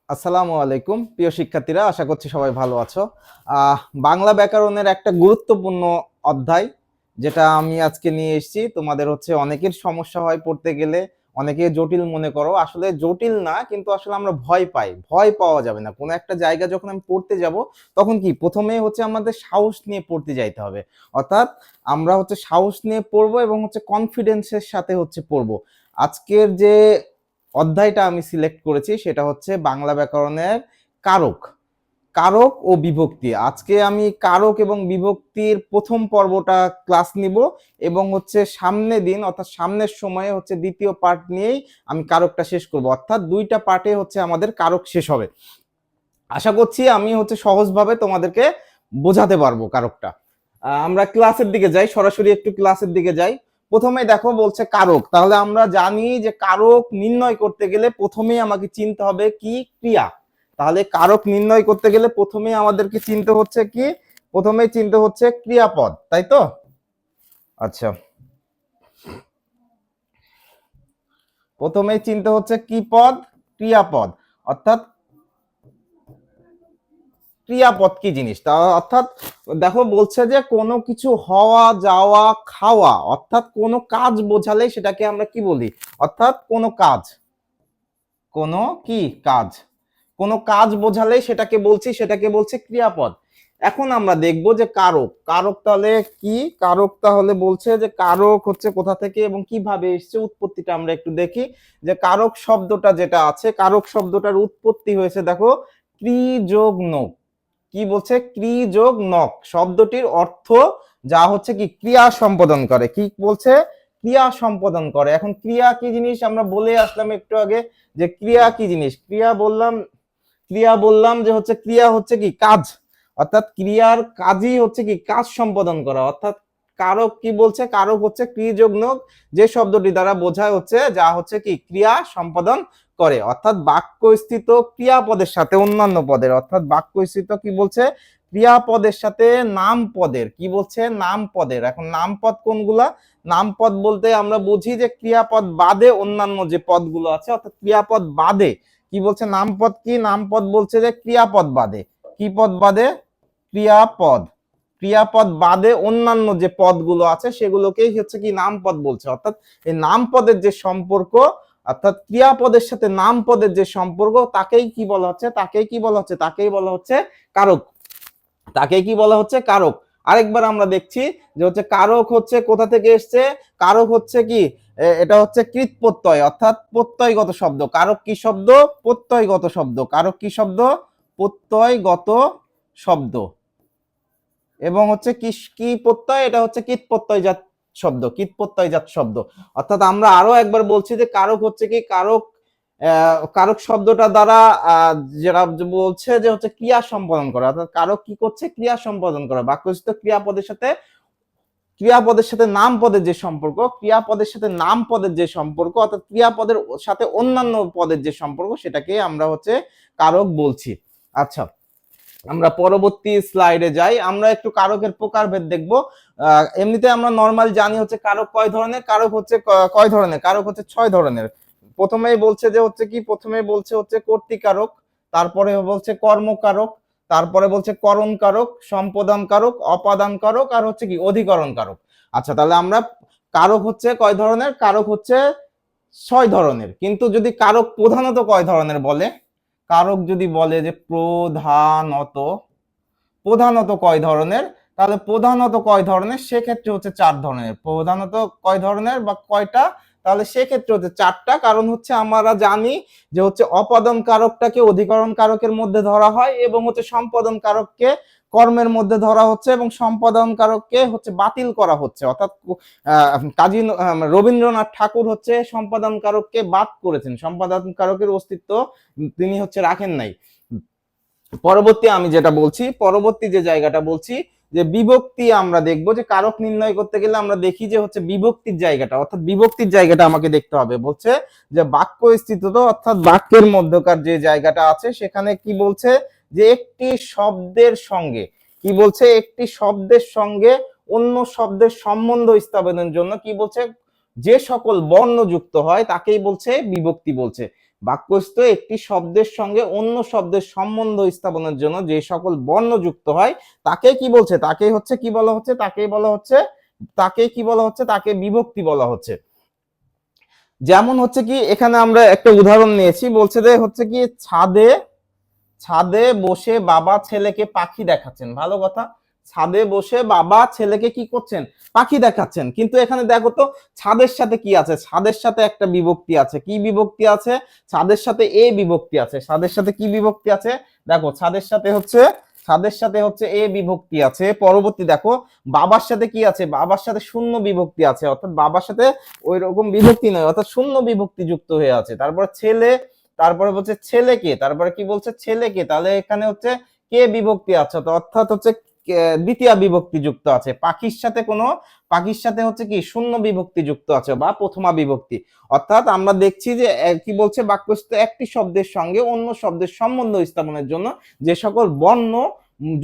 আসসালামু আলাইকুম প্রিয় শিক্ষার্থীরা, আশা করছি সবাই ভালো আছো। বাংলা ব্যাকরণের একটা গুরুত্বপূর্ণ অধ্যায় যেটা আমি আজকে নিয়ে এসেছি। তোমাদের অনেকের সমস্যা হয় পড়তে গেলে, অনেকে জটিল মনে করো। আসলে জটিল না, কিন্তু আসলে আমরা ভয় পাই। ভয় পাওয়া যাবে না। কোনো একটা জায়গা যখন আমি পড়তে যাব, তখন কি প্রথমে আমাদের সাহস নিয়ে পড়তে যাইতে হবে। অর্থাৎ আমরা সাহস নিয়ে পড়বো এবং কনফিডেন্সের সাথে পড়বো। আজকের যে অধ্যায়টা আমি সিলেক্ট করেছি সেটা বাংলা ব্যাকরণের কারক। কারক ও বিভক্তি। আজকে আমি কারক এবং বিভক্তির প্রথম পর্বটা ক্লাস নিব, এবং সামনের দিন অর্থাৎ সামনের সময়ে দ্বিতীয় পার্ট নিয়েই আমি কারকটা শেষ করব। অর্থাৎ দুইটা পার্টে আমাদের কারক শেষ হবে। আশা করছি আমি সহজভাবে তোমাদেরকে বোঝাতে পারবো কারকটা। আমরা ক্লাসের দিকে যাই, সরাসরি একটু ক্লাসের দিকে যাই। প্রথমে দেখো বলছে কারক। তাহলে আমরা জানি যে কারক নির্ণয় করতে গেলে প্রথমেই আমাকে চিনতে হবে কি? ক্রিয়া। তাহলে কারক নির্ণয় করতে গেলে প্রথমেই আমাদেরকে চিনতে হচ্ছে কি? প্রথমেই চিনতে হচ্ছে ক্রিয়াপদ, তাই তো? আচ্ছা, প্রথমেই চিনতে হচ্ছে কি পদ? ক্রিয়াপদ। অর্থাৎ ক্রিয়াপদ কি জিনিস? তা অর্থাৎ দেখো বলছে যে কোনো কিছু হওয়া, যাওয়া, খাওয়া, অর্থাৎ কোনো কাজ বোঝালে সেটাকে আমরা কি বলি? অর্থাৎ কোনো কাজ। কোনো কি কাজ? কোনো কাজ বোঝালে সেটাকে বলছে ক্রিয়াপদ। এখন আমরা দেখব যে কারক। কারক তাহলে কি? কারক তাহলে বলছে যে কারক কোথা থেকে এবং কিভাবে এসেছে, উৎপত্তিটা আমরা একটু দেখি। যে কারক শব্দটা যেটা আছে, কারক শব্দটার উৎপত্তি হয়েছে দেখো ক্রি যোগ নক। কি বলছে? ক্রি যোগ নক শব্দটির অর্থ যা কি ক্রিয়া সম্পাদন করে। কি বলছে? ক্রিয়া সম্পাদন করে। এখন ক্রিয়া কি জিনিস আমরা বলে আসলাম একটু আগে, যে ক্রিয়া কি জিনিস। ক্রিয়া বললাম যে ক্রিয়া কি কাজ। অর্থাৎ ক্রিয়ার কাজই কি কাজ সম্পাদন করা। অর্থাৎ কারক কি বলছে? কারক ক্রি যোগ নক, যে শব্দটি দ্বারা বোঝায় যা কি ক্রিয়া সম্পাদন করে। অর্থাৎ বাক্যস্থিত ক্রিয়াপদের সাথে অন্যান্য পদের, অর্থাৎ বাক্যস্থিত কি বলছে? ক্রিয়াপদের সাথে নাম পদের। কি বলছে? নাম পদের। এখন নাম পদ কোনগুলা? নাম পদ বলতে আমরা বুঝি যে ক্রিয়াপদ বাদে অন্যান্য যে পদগুলো আছে, অর্থাৎ ক্রিয়াপদ বাদে। কি বলছে? নামপদ কি? নামপদ বলছে যে ক্রিয়াপদ বাদে। কি পদ বাদে? ক্রিয়াপদ। ক্রিয়াপদ বাদে অন্যান্য যে পদগুলো আছে সেগুলোকেই কি নামপদ বলছে। অর্থাৎ এই নামপদের যে সম্পর্ক, অর্থাৎ ক্রিয়াপদের সাথে নামপদের যে সম্পর্ক, তাকেই কি বলা হচ্ছে? তাকেই কি বলা হচ্ছে? তাকেই বলা হচ্ছে কারক। তাকে কি বলা হচ্ছে? কারক। আরেকবার আমরা দেখছি যে কারক কোথা থেকে এসছে? কারক কি? এটা কৃত প্রত্যয়, অর্থাৎ প্রত্যয়গত শব্দ। কারক কি শব্দ? প্রত্যয়গত শব্দ। কারক কি শব্দ? প্রত্যয়গত শব্দ। এবং কি কি প্রত্যয়? এটা কৃত প্রত্যয়জাত শব্দ। কৃত প্রত্যয়জাত শব্দ। অর্থাৎ আমরা আরো একবার বলছি যে কারক কি? কারক কারক শব্দটা দ্বারা যেটা বলছে যে ক্রিয়া সম্পাদন করা। অর্থাৎ কারক কি করছে? ক্রিয়া সম্পাদন করা। বাক্যস্থিত ক্রিয়াপদের সাথে নাম পদের যে সম্পর্ক, ক্রিয়াপদের সাথে নাম পদের যে সম্পর্ক, অর্থাৎ ক্রিয়াপদের সাথে অন্যান্য পদের যে সম্পর্ক, সেটাকে আমরা কারক বলছি। আচ্ছা, আমরা পরবর্তী স্লাইডে যাই। আমরা একটু কারকের প্রকারভেদ দেখব। এমনিতে আমরা নরমাল জানি কারক কয় ধরনের। কারক কয় ধরনের? কারক 6 ধরনের। প্রথমেই বলছে যে কি? প্রথমেই বলছে কর্তৃকারক, তারপরে বলছে কর্মকারক, তারপরে বলছে করণ কারক, সম্পাদন কারক, অপাদান কারক, আর কি অধিকরণ কারক। আচ্ছা, তাহলে আমরা কারক কয় ধরনের? কারক 6 ধরনের। কিন্তু যদি কারক প্রধানত কয় ধরনের বলে, কারক যদি বলে যে প্রধানত কয় ধরনের, তাহলে প্রধানত কয় ধরনের? সেক্ষেত্রে 4 ধরনের। প্রধানত কয় ধরনের বা কয়টা? তাহলে সেক্ষেত্রে 4টা। কারণ আমরা জানি যে অপাদান কারকটাকে অধিকরণ কারকের মধ্যে ধরা হয়, এবং সম্পাদন কারককে কর্মের মধ্যে ধরা হচ্ছে, এবং সম্পাদন কারককে বাতিল করা হচ্ছে। অর্থাৎ কাজী রবীন্দ্রনাথ ঠাকুর সম্পাদন কারককে বাদ করেছেন। সম্পাদন কারকের অস্তিত্ব তিনি রাখেন নাই। পরবর্তী আমি যেটা বলছি, পরবর্তী যে জায়গাটা বলছি, যে বিভক্তি। আমরা দেখবো যে কারক নির্ণয় করতে গেলে আমরা দেখি যে বিভক্তির জায়গাটা, অর্থাৎ বিভক্তির জায়গাটা আমাকে দেখতে হবে। বলছে যে বাক্য স্থিত, অর্থাৎ বাক্যের মধ্যকার যে জায়গাটা আছে, সেখানে কি বলছে? যে একটি শব্দের সঙ্গে, কি বলছে? একটি শব্দের সঙ্গে অন্য শব্দের সম্বন্ধ স্থাপনের জন্য কি বলছে? যে সকল বর্ণ যুক্ত হয় তাকেই বলছে বিভক্তি বলছে। বাক্যস্থ একটি শব্দের সঙ্গে অন্য শব্দের সম্বন্ধ স্থাপনের জন্য যে সকল বর্ণ যুক্ত হয় তাকে কি বলছে, তাকে হচ্ছে কি বলা হচ্ছে, তাকেই বলা হচ্ছে, তাকে কি বলা হচ্ছে, তাকে বিভক্তি বলা হচ্ছে। যেমন হচ্ছে কি এখানে আমরা একটা উদাহরণ নিয়েছি, বলছে যে হচ্ছে কি ছাদে ছাদে বসে বাবা ছেলেকে পাখি দেখাচ্ছেন। ভালো কথা, ছাদে বসে বাবা ছেলেকে কি করছেন, পাখি দেখাচ্ছেন। কিন্তু এখানে দেখো তো ছাদের সাথে কি আছে, ছাদের সাথে একটা বিভক্তি আছে। কি বিভক্তি আছে? ছাদের সাথে এ বিভক্তি আছে। ছাদের সাথে কি বিভক্তি আছে? দেখো ছাদের সাথে হচ্ছে, ছাদের সাথে হচ্ছে এ বিভক্তি আছে। পরবর্তী দেখো বাবার সাথে কি আছে, বাবার সাথে শূন্য বিভক্তি আছে, অর্থাৎ বাবার সাথে ওই রকম বিভক্তি নয়, অর্থাৎ শূন্য বিভক্তি যুক্ত হয়ে আছে। তারপর ছেলে, তারপরে বলছে ছেলেকে, তারপরে কি বলছে ছেলেকে, তাহলে এখানে হচ্ছে কে বিভক্তি আছে, অর্থাৎ হচ্ছে দ্বিতীয় বিভক্তি যুক্ত আছে। পাখির সাথে কোনো, পাখির সাথে হচ্ছে কি শূন্য বিভক্তি যুক্ত আছে বা প্রথমা বিভক্তি। অর্থাৎ আমরা দেখছি যে কি বলছে, বাক্যস্থ একটি শব্দের সঙ্গে অন্য শব্দের সম্বন্ধ স্থাপনের জন্য যে সকল বর্ণ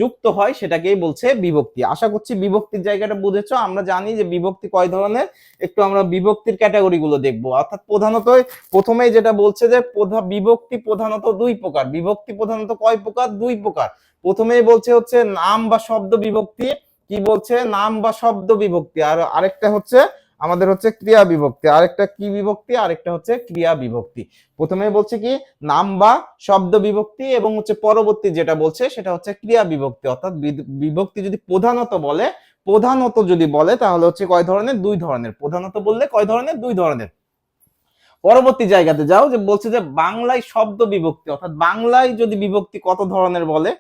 যুক্ত হয় সেটাকেই বলছে বিভক্তি। আশা করছি বিভক্তির জায়গাটা বুঝেছো। আমরা জানি যে বিভক্তি কয় ধরনের, একটু আমরা বিভক্তির ক্যাটাগরি গুলো দেখবো। অর্থাৎ প্রধানত প্রথমেই যেটা বলছে যে বিভক্তি প্রধানত দুই প্রকার। বিভক্তি প্রধানত কয় প্রকার? দুই প্রকার। প্রথমেই বলছে হচ্ছে নাম বা শব্দ বিভক্তি, কি বলছে, নাম বা শব্দ বিভক্তি। আর আরেকটা হচ্ছে আমাদের হচ্ছে ক্রিয়া বিভক্তি। আরেকটা কি বিভক্তি? আরেকটা হচ্ছে ক্রিয়া বিভক্তি। প্রথমে বলছে কি নাম বা শব্দ বিভক্তি, এবং হচ্ছে পরবর্তী যেটা বলছে সেটা হচ্ছে ক্রিয়া বিভক্তি। অর্থাৎ বিভক্তি যদি প্রধানত বলে, প্রধানত যদি বলে তাহলে হচ্ছে কয় ধরনের? দুই ধরনের। প্রধানত বললে কয় ধরনের? দুই ধরনের। পরবর্তী জায়গাতে যাও, যে বলছে যে বাংলায় শব্দ বিভক্তি, অর্থাৎ বাংলায় যদি বিভক্তি কত ধরনের বলে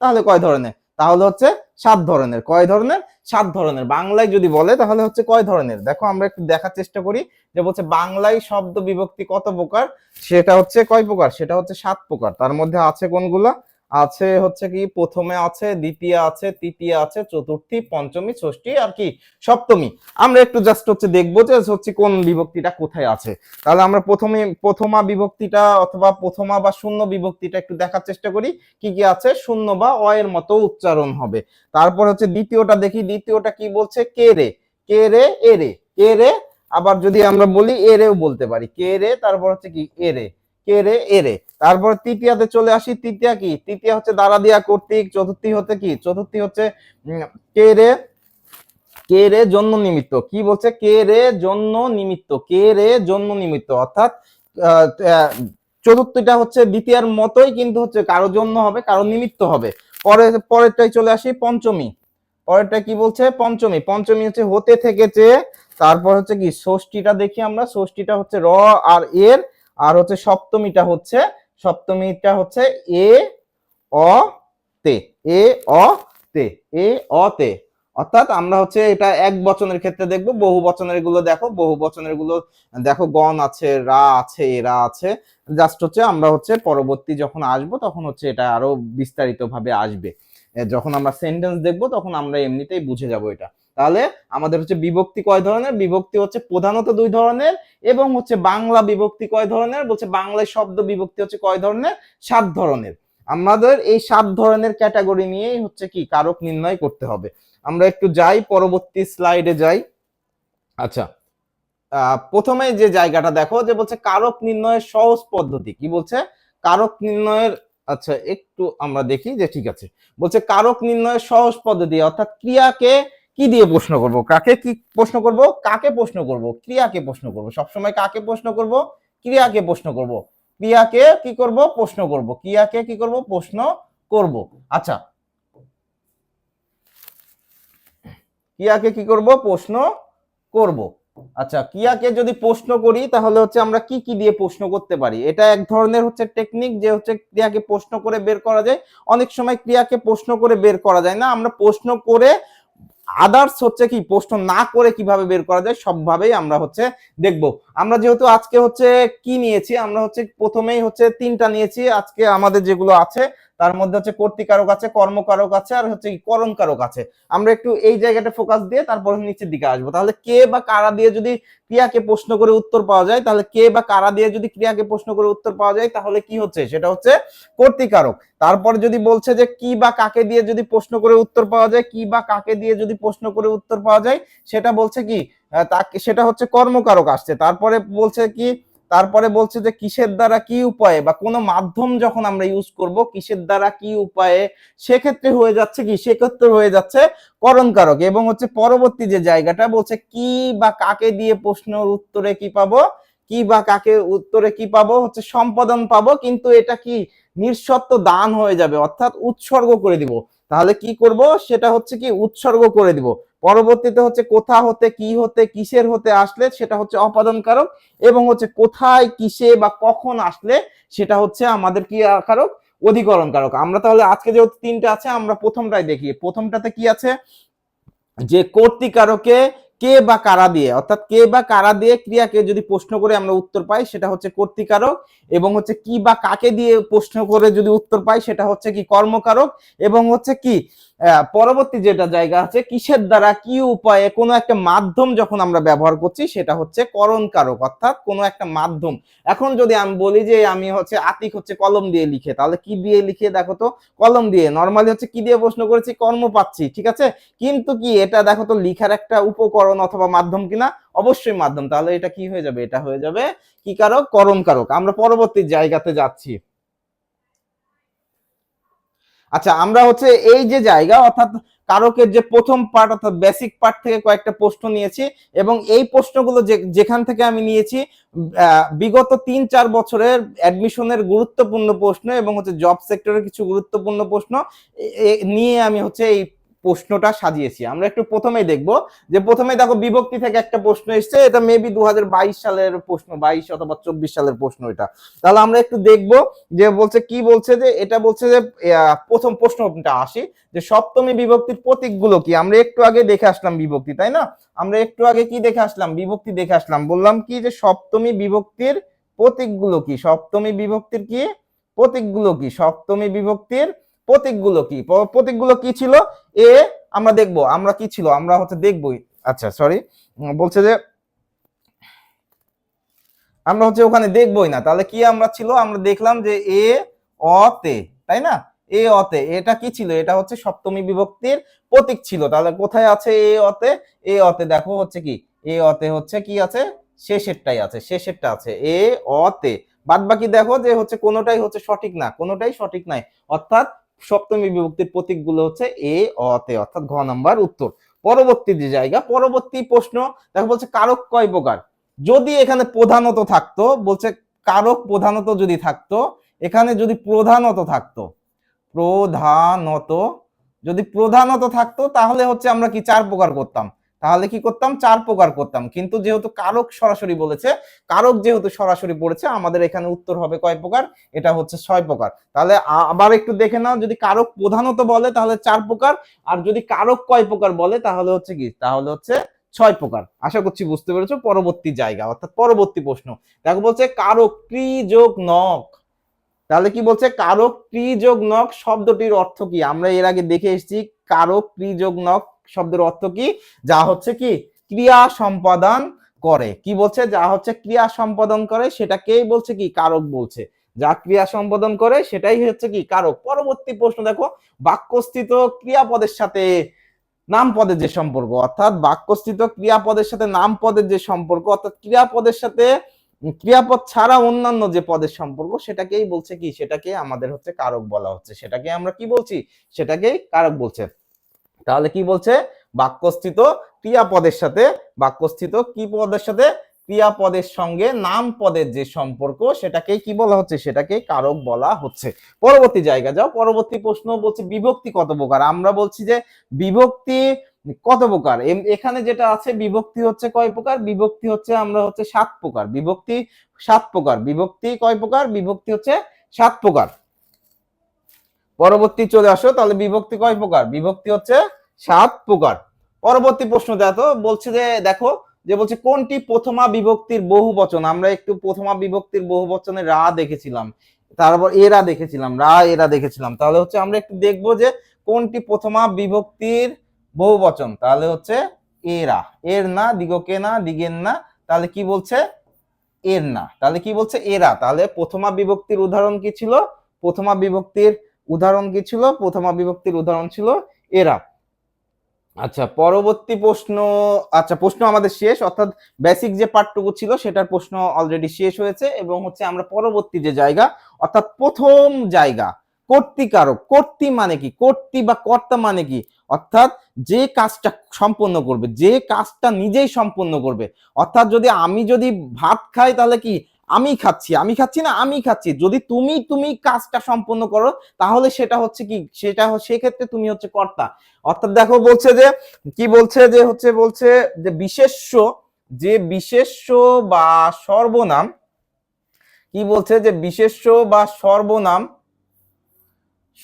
তাহলে কয় ধরনের? তাহলে হচ্ছে 7 ধরনের। কয় ধরনের? 7 ধরনের। বাংলায় যদি বলে তাহলে হচ্ছে কয় ধরনের? দেখো আমরা একটু দেখার চেষ্টা করি যে বলছে বাংলায় শব্দ বিভক্তি কত প্রকার, সেটা হচ্ছে কয় প্রকার? সেটা হচ্ছে 7 প্রকার। তার মধ্যে আছে কোনগুলা? আছে হচ্ছে কি প্রথমে আছে, দ্বিতীয় আছে, তৃতীয় আছে, চতুর্থী, পঞ্চমী, ষষ্ঠী আর কি সপ্তমী। আমরা একটু জাস্ট হচ্ছে দেখবো যে হচ্ছে কোন বিভক্তিটা কোথায় আছে। তাহলে আমরা প্রথমে প্রথমা বিভক্তিটা অথবা প্রথমা বা শূন্য বিভক্তিটা একটু দেখার চেষ্টা করি কি কি আছে। শূন্য বা অ এর মতো উচ্চারণ হবে। তারপর হচ্ছে দ্বিতীয়টা দেখি, দ্বিতীয়টা কি বলছে? কে রে, কে রে, এ রে, কে রে। আবার যদি আমরা বলি এ রেও বলতে পারি, কে রে, তারপর হচ্ছে কি এ রে, কে রে, এ রে। তারপর তৃতীয়াতে চলে আসি, তৃতীয়া কি? তৃতীয়া হচ্ছে দ্বারা দিয়া কর্তৃক। চতুর্থী হচ্ছে কি? চতুর্থী হচ্ছে কে রে, কে রে জন্ম নিমিত্ত। কি বলছে? কে রে জন্ম নিমিত্ত, কে রে জন্ম নিমিত্ত। অর্থাৎ চতুর্থীটা হচ্ছে দ্বিতীয়ার মতোই, কিন্তু হচ্ছে কারো জন্য হবে, কারো নিমিত্ত হবে। পরেরটাই চলে আসি পঞ্চমী। পরেরটা কি বলছে? পঞ্চমী। পঞ্চমী হচ্ছে হতে থেকেছে। তারপর হচ্ছে কি ষষ্ঠীটা দেখি আমরা, ষষ্ঠীটা হচ্ছে র আর এর। আর হচ্ছে সপ্তমীটা হচ্ছে, সপ্তমীটা হচ্ছে এ অ তে, এ অ তে, এ অ তে। অর্থাৎ আমরা হচ্ছে এটা এক বচনের ক্ষেত্রে দেখবো। বহু বচনের গুলো দেখো, বহু বচনের গুলো দেখো গণ আছে, রা আছে, এরা আছে। জাস্ট হচ্ছে আমরা হচ্ছে পরবর্তী যখন আসবো তখন হচ্ছে এটা আরো বিস্তারিত ভাবে আসবে। যখন আমরা সেন্টেন্স দেখবো তখন আমরা এমনিতেই বুঝে যাব এটা। তাহলে আমাদের হচ্ছে বিভক্তি কয় ধরনের? বিভক্তি হচ্ছে প্রধানত দুই ধরনের। এবং হচ্ছে বাংলা বিভক্তি কয় ধরনের? বলছে বাংলায় শব্দ বিভক্তি হচ্ছে কয় ধরনের? 7 ধরনের। আমাদের এই 7 ধরনের ক্যাটাগরি নিয়েই হচ্ছে কি কারক নির্ণয় করতে হবে। আমরা একটু যাই, পরবর্তী স্লাইডে যাই। আচ্ছা, প্রথমে যে জায়গাটা দেখো যে বলছে কারক নির্ণয়ের সহজ পদ্ধতি। কি বলছে? কারক নির্ণয়ের, আচ্ছা একটু আমরা দেখি যে ঠিক আছে। বলছে কারক নির্ণয়ের সহজ পদ্ধতি, অর্থাৎ ক্রিয়াকে কি দিয়ে প্রশ্ন করব, কাকে কি প্রশ্ন করব, কাকে প্রশ্ন করব, ক্রিয়াকে প্রশ্ন করব। সবসময় কাকে প্রশ্ন করব? ক্রিয়াকে প্রশ্ন করব। ক্রিয়াকে কি করব? প্রশ্ন করব। ক্রিয়াকে কি করব? প্রশ্ন করব। আচ্ছা, ক্রিয়াকে কি করব? প্রশ্ন করব। আচ্ছা, ক্রিয়াকে যদি প্রশ্ন করি তাহলে হচ্ছে আমরা কি কি দিয়ে প্রশ্ন করতে পারি? এটা এক ধরনের হচ্ছে টেকনিক, যে হচ্ছে ক্রিয়াকে প্রশ্ন করে বের করা যায়। অনেক সময় ক্রিয়াকে প্রশ্ন করে বের করা যায় না, আমরা প্রশ্ন করে আদার্স হচ্ছে কি প্রশ্ন না করে কিভাবে বের করা যায় সবভাবেই আমরা হচ্ছে দেখব। আমরা যেহেতু আজকে হচ্ছে কি নিয়েছি, আমরা হচ্ছে প্রথমেই হচ্ছে 3টা নিয়েছি আজকে আমাদের যেগুলো আছে। তার মধ্যে হচ্ছে কর্তৃকারক আছে, কর্মকারক আছে, আর হচ্ছে কি করণকারক আছে। আমরা একটু এই জায়গাটা ফোকাস দিয়ে তারপর নিচের দিকে আসবো। তাহলে কে বা কারা দিয়ে যদি ক্রিয়াকে প্রশ্ন করে উত্তর পাওয়া যায়, তাহলে কে বা কারা দিয়ে যদি ক্রিয়াকে প্রশ্ন করে উত্তর পাওয়া যায় তাহলে কি হচ্ছে? সেটা হচ্ছে কর্তৃকারক। তারপরে যদি বলছে যে কি বা কাকে দিয়ে যদি প্রশ্ন করে উত্তর পাওয়া যায়, কি বা কাকে দিয়ে যদি প্রশ্ন করে উত্তর পাওয়া যায় সেটা বলছে কি তাকে, সেটা হচ্ছে কর্মকারক আসছে। তারপরে বলছে কি তারপরে বলছে যে কিসের দ্বারা কি উপায়ে বা কোনো মাধ্যম যখন আমরা ইউজ করব কিসের দ্বারা কি উপায়ে, সেক্ষেত্রে হয়ে যাচ্ছে কি, সেক্ষেত্রে হয়ে যাচ্ছে করণকারক। এবং হচ্ছে পরবর্তী যে জায়গাটা বলছে কি বা কাকে দিয়ে প্রশ্নের উত্তরে কি পাবো, কি বা কাকে উত্তরে কি পাবো, হচ্ছে সম্পাদন পাবো, কিন্তু এটা কি নিঃশর্ত দান হয়ে যাবে, অর্থাৎ উৎসর্গ করে দিব। তাহলে কি করব, সেটা হচ্ছে কি উৎসর্গ করে দিব। পরবর্তীতে হচ্ছে কোথা হতে, কি হতে, কিসের হতে আসলে সেটা হচ্ছে অপাদান কারক, এবং হচ্ছে কোথায়, কিসে বা কখন আসলে সেটা হচ্ছে আমাদের কি কারক, অধিকরণ কারক। আমরা তাহলে আজকে যেহেতু তিনটা আছে, আমরা প্রথমটাই দেখি। প্রথমটাতে কি আছে, যে কর্তৃকারকে কে বা কারা দিয়ে, অর্থাৎ কে বা কারা দিয়ে ক্রিয়াকে যদি প্রশ্ন করে আমরা উত্তর পাই সেটা হচ্ছে কর্তৃকারক, এবং হচ্ছে কি বা কাকে দিয়ে প্রশ্ন করে যদি উত্তর পাই সেটা হচ্ছে কি কর্মকারক, এবং হচ্ছে কি পরবর্তী যেটা জায়গা আছে কিসের দ্বারা কি উপায়ে কোনো একটা মাধ্যম যখন আমরা ব্যবহার করছি সেটা হচ্ছে করণ কারক, অর্থাৎ কোনো একটা মাধ্যম। এখন যদি আমি বলি যে আমি হচ্ছে আতিক হচ্ছে কলম দিয়ে লিখে, তাহলে কি দিয়ে লিখে, দেখো তো কলম দিয়ে। নর্মালি হচ্ছে কি দিয়ে প্রশ্ন করেছি, কর্ম পাচ্ছি, ঠিক আছে, কিন্তু কি এটা দেখো তো লিখার একটা উপকরণ অথবা মাধ্যম কিনা, অবশ্যই মাধ্যম। তাহলে এটা কি হয়ে যাবে, এটা হয়ে যাবে কি কারক, করণ কারক। আমরা পরবর্তী জায়গাতে যাচ্ছি। আচ্ছা, আমরা হচ্ছে এই যে জায়গা অর্থাৎ কারকের যে প্রথম পার্ট অর্থাৎ বেসিক পার্ট থেকে কয়েকটা প্রশ্ন নিয়েছি, এবং এই প্রশ্নগুলো যেখান থেকে আমি নিয়েছি বিগত ৩-৪ বছরের অ্যাডমিশনের গুরুত্বপূর্ণ প্রশ্ন এবং হচ্ছে জব সেক্টরের কিছু গুরুত্বপূর্ণ প্রশ্ন নিয়ে আমি হচ্ছে এই প্রশ্নটা সাজিয়েছি। আমরা একটু প্রথমেই দেখব যে প্রথমে দেখো বিভক্তি থেকে একটা প্রশ্ন এসছে, এটা মেবি 2022 সালের প্রশ্ন, 22 অথবা 24 সালের প্রশ্ন এটা। তাহলে আমরা একটু দেখব যে বলছে কি, বলছে যে এটা বলছে যে প্রথম প্রশ্নটা আসি যে সপ্তমী বিভক্তির প্রতীকগুলো কি। আমরা একটু আগে দেখে আসলাম বিভক্তি, তাই না? আমরা একটু আগে কি দেখে আসলাম, বিভক্তি দেখে আসলাম। বললাম কি যে সপ্তমী বিভক্তির প্রতীকগুলো কি, সপ্তমী বিভক্তির কি প্রতীকগুলো কি, সপ্তমী বিভক্তির প্রতীকগুলো কি, প্রতীকগুলো কি ছিল এ আমরা দেখবো, আমরা কি ছিল আমরা হচ্ছে দেখবই। আচ্ছা সরি, বলছে যে আমরা হচ্ছে ওখানে দেখবই না, তাহলে কি আমরা ছিল, আমরা দেখলাম যে এ অতে, তাই না, এ অতে এটা কি ছিল, এটা হচ্ছে সপ্তমী বিভক্তির প্রতীক ছিল। তাহলে কোথায় আছে এ অতে, এ অতে দেখো হচ্ছে কি, এ অতে হচ্ছে কি আছে, শেষেরটাই আছে, শেষেরটা আছে এ অতে। বাদ বাকি দেখো যে হচ্ছে কোনোটাই হচ্ছে সঠিক না, কোনোটাই সঠিক নাই, অর্থাৎ সপ্তমী বিভক্তির প্রতীকগুলো হচ্ছে এ অতে, অর্থাৎ ঘ নাম্বার উত্তর। পরবর্তী যে জায়গা, পরবর্তী প্রশ্ন দেখো বলছে কারক কয় প্রকার। যদি এখানে প্রধানত থাকতো, বলছে কারক প্রধানত যদি থাকতো, এখানে যদি প্রধানত থাকতো, প্রধানত যদি প্রধানত থাকতো তাহলে হচ্ছে আমরা কি 4 প্রকার করতাম, তাহলে কি করতাম 4 প্রকার করতাম। কিন্তু যেহেতু কারক সরাসরি বলেছে, কারক যেহেতু সরাসরি পড়েছে, আমাদের এখানে উত্তর হবে কয় প্রকার, এটা হচ্ছে 6 প্রকার। তাহলে আবার একটু দেখে নাও, যদি কারক প্রধানত বলে তাহলে 4 প্রকার, আর যদি কারক কয় প্রকার বলে তাহলে হচ্ছে কি, তাহলে হচ্ছে 6 প্রকার। আশা করছি বুঝতে পেরেছো। পরবর্তী জায়গা অর্থাৎ পরবর্তী প্রশ্ন দেখো বলছে কারক ক্রি যোগ নক। তাহলে কি বলছে, কারক ক্রি যোগ নক শব্দটির অর্থ কি। আমরা এর আগে দেখে এসেছি কারক ক্রি যোগ নক শব্দের অর্থ কি, যা হচ্ছে কি ক্রিয়া সম্পাদন করে। কি বলছে, যা হচ্ছে ক্রিয়া সম্পাদন করে সেটাকেই বলছে কি কারক বলছে, যা ক্রিয়া সম্পাদন করে সেটাই হচ্ছে কি কারক। পরবর্তী প্রশ্ন দেখো, বাক্যস্থিত ক্রিয়াপদের সাথে নাম পদের যে সম্পর্ক, অর্থাৎ বাক্যস্থিত ক্রিয়াপদের সাথে নাম পদের যে সম্পর্ক, অর্থাৎ ক্রিয়াপদের সাথে ক্রিয়াপদ ছাড়া অন্যান্য যে পদের সম্পর্ক সেটাকেই বলছে কি, সেটাকে আমাদের হচ্ছে কারক বলা হচ্ছে, সেটাকে আমরা কি বলছি, সেটাকেই কারক বলছে। তাহলে কি বলছে, বাক্যস্থিত ক্রিয়াপদের সাথে, বাক্যস্থিত কি পদের সাথে, ক্রিয়াপদের সঙ্গে নাম পদের যে সম্পর্ক সেটাকেই কি বলা হচ্ছে, সেটাকেই কারক বলা হচ্ছে। পরবর্তী জায়গা যাও, পরবর্তী প্রশ্ন বলছে বিভক্তি কত প্রকার। আমরা বলছি যে বিভক্তি কত প্রকার, এখানে যেটা আছে বিভক্তি হচ্ছে কয় প্রকার, বিভক্তি হচ্ছে আমরা হচ্ছে 7 প্রকার, বিভক্তি 7 প্রকার, বিভক্তি কয় প্রকার, বিভক্তি হচ্ছে 7 প্রকার। পরবর্তী চলে আসো, তাহলে বিভক্তি কয় প্রকার, বিভক্তি হচ্ছে 7 প্রকার। পরবর্তী প্রশ্ন দেখো বলছে যে দেখো যে বলছে কোনটি প্রথমা বিভক্তির বহু বচন। আমরা একটু প্রথমা বিভক্তির বহু বচনে রা দেখেছিলাম, তারপর এরা দেখেছিলাম, রা এরা দেখেছিলাম। তাহলে হচ্ছে আমরা একটু দেখবো যে কোনটি প্রথমা বিভক্তির বহু বচন, তাহলে হচ্ছে এরা, এর না, দিগকে না, দিগের না, তাহলে কি বলছে এর না, তাহলে কি বলছে এরা। তাহলে প্রথমা বিভক্তির উদাহরণ কি ছিল, প্রথমা বিভক্তির উদাহরণ কি ছিল, প্রথমা বিভক্তির উদাহরণ ছিল এরা। আচ্ছা, পরবর্তী প্রশ্ন। আচ্ছা, প্রশ্ন আমাদের শেষ, অর্থাৎ বেসিক যে পার্টটুকু ছিল সেটার প্রশ্ন অলরেডি শেষ হয়েছে, এবং হচ্ছে আমরা পরবর্তী যে জায়গা, অর্থাৎ প্রথম জায়গা, কর্তৃকারক। কর্তৃ মানে কি? কর্তৃ বা কর্তা মানে কি? অর্থাৎ যে কাজটা সম্পন্ন করবে, যে কাজটা নিজেই সম্পন্ন করবে। অর্থাৎ যদি ভাত খাই তাহলে কি আমি খাচ্ছি, আমি খাচ্ছি না, আমি খাচ্ছি। যদি তুমি কাজটা সম্পন্ন করো তাহলে সেটা হচ্ছে কি, সেটা সেক্ষেত্রে তুমি হচ্ছে কর্তা। অর্থাৎ দেখো বলছে যে কি বলছে যে হচ্ছে বলছে যে বিশেষ্য, যে বিশেষ্য বা সর্বনাম, কি বলছে যে বিশেষ্য বা সর্বনাম,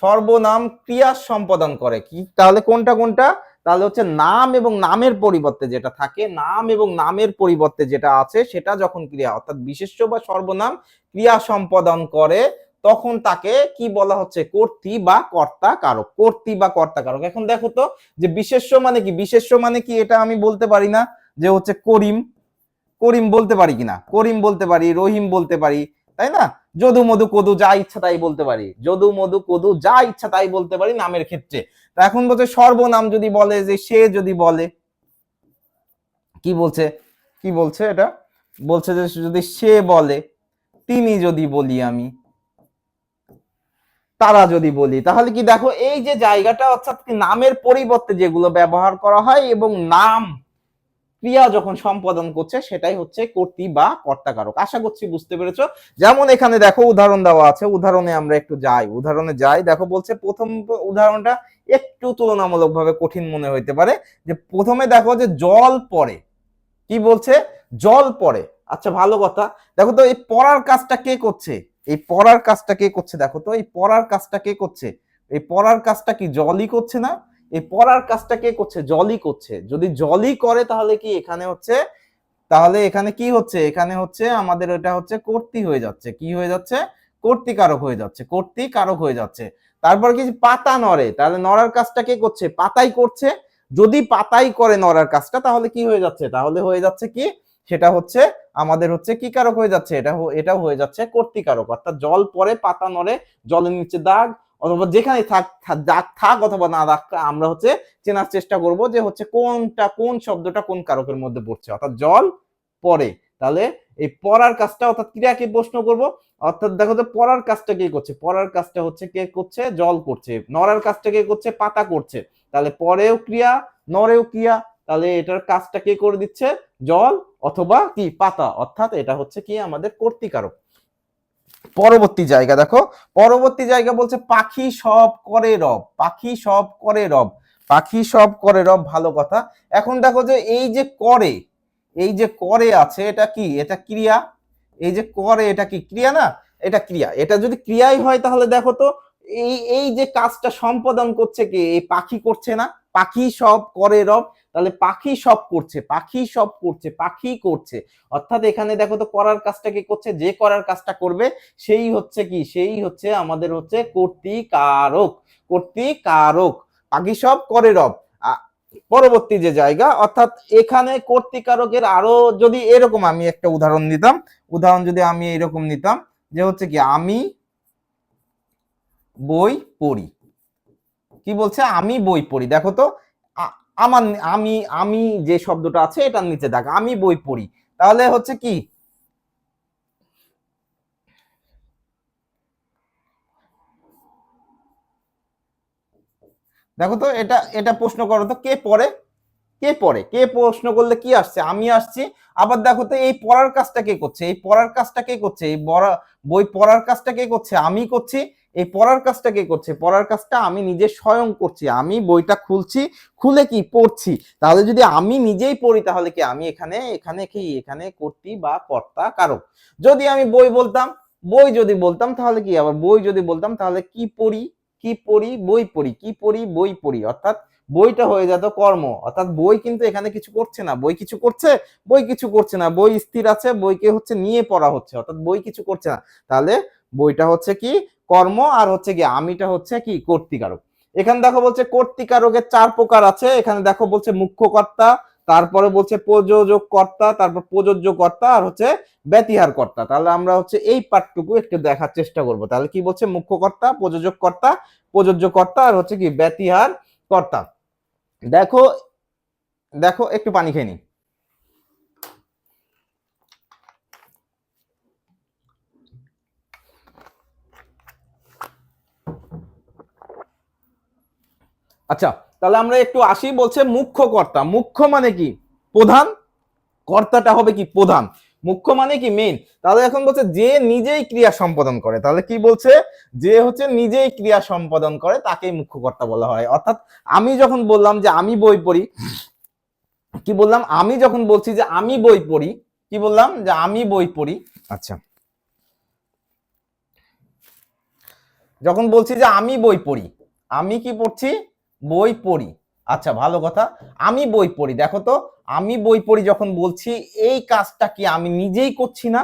সর্বনাম ক্রিয়া সম্পাদন করে। কি তাহলে কোনটা কোনটা? তাহলে হচ্ছে নাম এবং নামের পরিবর্তে যেটা থাকে, নাম এবং নামের পরিবর্তে যেটা আছে সেটা যখন ক্রিয়া, অর্থাৎ বিশেষ্য বা সর্বনাম ক্রিয়া সম্পাদন করে, তখন তাকে কি বলা হচ্ছে? কর্তৃ বা কর্তা কারক। কর্তৃ বা কর্তা কারক। এখন দেখো তো যে বিশেষ্য মানে কি? বিশেষ্য মানে কি এটা আমি বলতে পারি না যে হচ্ছে করিম, করিম বলতে পারি কিনা? করিম বলতে পারি, রহিম বলতে পারি, তাই না? যদু মধু কদু যা ইচ্ছা তাই বলতে পারি, যদু মধু কদু যা ইচ্ছা তাই বলতে পারি নামের ক্ষেত্রে। তা এখন বলছে সর্বনাম যদি বলে, যে সে যদি বলে, কি বলছে, কি বলছে এটা? বলছে যে যদি সে বলে, তিনি যদি বলি আমি, তারা যদি বলি, তাহলে কি দেখো এই যে জায়গাটা, অর্থাৎ নামের পরিবর্তে যেগুলো ব্যবহার করা হয় এবং নাম ক্রিয়া যখন সম্পাদন করছে সেটাই হচ্ছে কর্তৃ বা কর্তাকারক। আশা করছি বুঝতে পেরেছো। যেমন এখানে দেখো উদাহরণ দেওয়া আছে, উদাহরণে আমরা একটু যাই, উদাহরণে যাই। দেখো বলছে প্রথম উদাহরণটা একটু তুলনামূলকভাবে কঠিন মনে হইতে পারে, যে প্রথমে দেখো যে জল পড়ে, কি বলছে? জল পড়ে। আচ্ছা, ভালো কথা। দেখো তো এই পড়ার কাজটা কে করছে? এই পড়ার কাজটা কে করছে? দেখো তো এই পড়ার কাজটা কে করছে? এই পড়ার কাজটা কি জলই করছে না? এই পড়ার কাজটা কে করছে? জলই করছে। যদি জলই করে তাহলে কি এখানে হচ্ছে, তাহলে এখানে কি হচ্ছে? এখানে হচ্ছে আমাদের এটা হচ্ছে কর্তৃ হয়ে যাচ্ছে। কি হয়ে যাচ্ছে? কর্তৃকারক হয়ে যাচ্ছে, কর্তৃকারক হয়ে যাচ্ছে। তারপর কি, পাতা নড়ে, তাহলে নড়ার কাজটা কে করছে? পাতাই করছে। যদি পাতাই করে নড়ার কাজটা, তাহলে কি হয়ে যাচ্ছে? তাহলে হয়ে যাচ্ছে কি, সেটা হচ্ছে আমাদের হচ্ছে কি কারক হয়ে যাচ্ছে? এটাও হয়ে যাচ্ছে কর্তৃকারক। অর্থাৎ জল পড়ে, পাতা নড়ে, জলের নিচে দাগ, অথবা যেখানে থাক দাগ থাক অথবা না দাগ, আমরা হচ্ছে চেনার চেষ্টা করব যে হচ্ছে কোনটা, কোন শব্দটা কোন কারকের মধ্যে পড়ছে। অর্থাৎ জল পড়ে, তাহলে এই পড়ার কাজটা, অর্থাৎ ক্রিয়াকে প্রশ্ন করব। অর্থাৎ দেখো তো পড়ার কাজটা কে করছে? পড়ার কাজটা হচ্ছে কে করছে? জল করছে। নড়ার কাজটা কে করছে? পাতা করছে। তাহলে পরেও ক্রিয়া, নড়েও ক্রিয়া, তাহলে এটার কাজটা কে করে দিচ্ছে? জল অথবা কি পাতা। অর্থাৎ এটা হচ্ছে কি আমাদের কর্তৃকারক। পরবর্তী জায়গা দেখো, পরবর্তী জায়গা বলছে পাখি সব করে রব, পাখি সব করে রব, পাখি সব করে রব। ভালো কথা। এখন দেখো যে এই যে করে, এই যে করে আছে, এটা কি? এটা ক্রিয়া। এই যে করে, এটা কি ক্রিয়া না? এটা ক্রিয়া। এটা যদি ক্রিয়াই হয় তাহলে দেখো তো এই এই যে কাজটা সম্পাদন করছে কে? এই পাখি করছে না? পাখি সব করে রব, তাহলে পাখি সব করছে, পাখি সব করছে, পাখি করছে। অর্থাৎ এখানে দেখো তো করার কাজটা কি করছে? যে করার কাজটা করবে সেই হচ্ছে কি, সেই হচ্ছে আমাদের হচ্ছে কর্তৃকারক, কর্তৃকারক। পাখি সব করে রব। পরবর্তী যে জায়গা, অর্থাৎ এখানে কর্তৃকারকের আরো যদি এরকম আমি একটা উদাহরণ নিতাম, উদাহরণ যদি আমি এরকম নিতাম যে হচ্ছে কি আমি বই পড়ি, কি বলছে? আমি বই পড়ি। দেখো তো আমার, আমি আমি যে শব্দটা আছে এটার নিচে দেখ, আমি বই পড়ি, তাহলে হচ্ছে কি, দেখো তো এটা এটা প্রশ্ন করো তো, কে পড়ে? কে পড়ে? কে প্রশ্ন করলে কি আসছে? আমি আসছি। আবার দেখো তো এই পড়ার কাজটা কে করছে? এই পড়ার কাজটা কে করছে? এই বই পড়ার কাজটা কে করছে? আমি করছি। এই পড়ার কাজটা কে করছে? পড়ার কাজটা আমি নিজে স্বয়ং করছি। আমি বইটা খুলছি, খুলে কি পড়ছি। তাহলে যদি আমি নিজেই পড়ি তাহলে কি আমি এখানে, এখানে কি, এখানে কর্তৃ বা কর্তা কারক। যদি আমি বই বলতাম, বই যদি বলতাম তাহলে কি, আবার বই যদি বলতাম তাহলে কি পড়ি, কি পড়ি, বই পড়ি, কি পড়ি, বই পড়ি। অর্থাৎ বইটা হয়ে যেত কর্ম। অর্থাৎ বই কিন্তু এখানে কিছু করছে না। বই কিছু করছে? বই কিছু করছে না। বই স্থির আছে, বইকে হচ্ছে নিয়ে পড়া হচ্ছে। অর্থাৎ বই কিছু করছে না। তাহলে বইটা হচ্ছে কি কর্ম, আর হচ্ছে কি আমিটা হচ্ছে কি কর্তৃকারক। এখানে দেখো বলছে কর্তৃকারকের 4 প্রকার আছে। এখানে দেখো বলছে মুখ্য কর্তা, তারপরে বলছে প্রযোজক কর্তা, তারপর প্রযোজ্য কর্তা, আর হচ্ছে ব্যতিহার কর্তা। তাহলে আমরা হচ্ছে এই পার্টটুকু একটু দেখার চেষ্টা করব। তাহলে কি বলছে? মুখ্য কর্তা, প্রযোজক কর্তা, প্রযোজ্য কর্তা, আর হচ্ছে কি ব্যতিহার কর্তা। দেখো দেখো একটু পানি খেয়ে নি। আচ্ছা, তাহলে আমরা একটু আসি। বলছে মুখ্য কর্তা, মুখ্য মানে কি প্রধান, কর্তাটা হবে কি প্রধান, মুখ্য মানে কি মেইন। তাহলে এখন বলছে যে নিজেই ক্রিয়া সম্পাদন করে, তাহলে কি বলছে যে হচ্ছে নিজেই ক্রিয়া সম্পাদন করে তাকেই মুখ্য কর্তা বলা হয়। অর্থাৎ আমি যখন বললাম যে আমি বই পড়ি, কি বললাম, আমি যখন বলছি যে আমি বই পড়ি, কি বললাম যে আমি বই পড়ি। আচ্ছা, যখন বলছি যে আমি বই পড়ি, আমি কি পড়ছি, বই পড়ি। আচ্ছা ভালো কথা, আমি বই পড়ি। দেখো তো, আমি বই পড়ি যখন বলছি, এই কাজটা কি আমি নিজেই করছি না,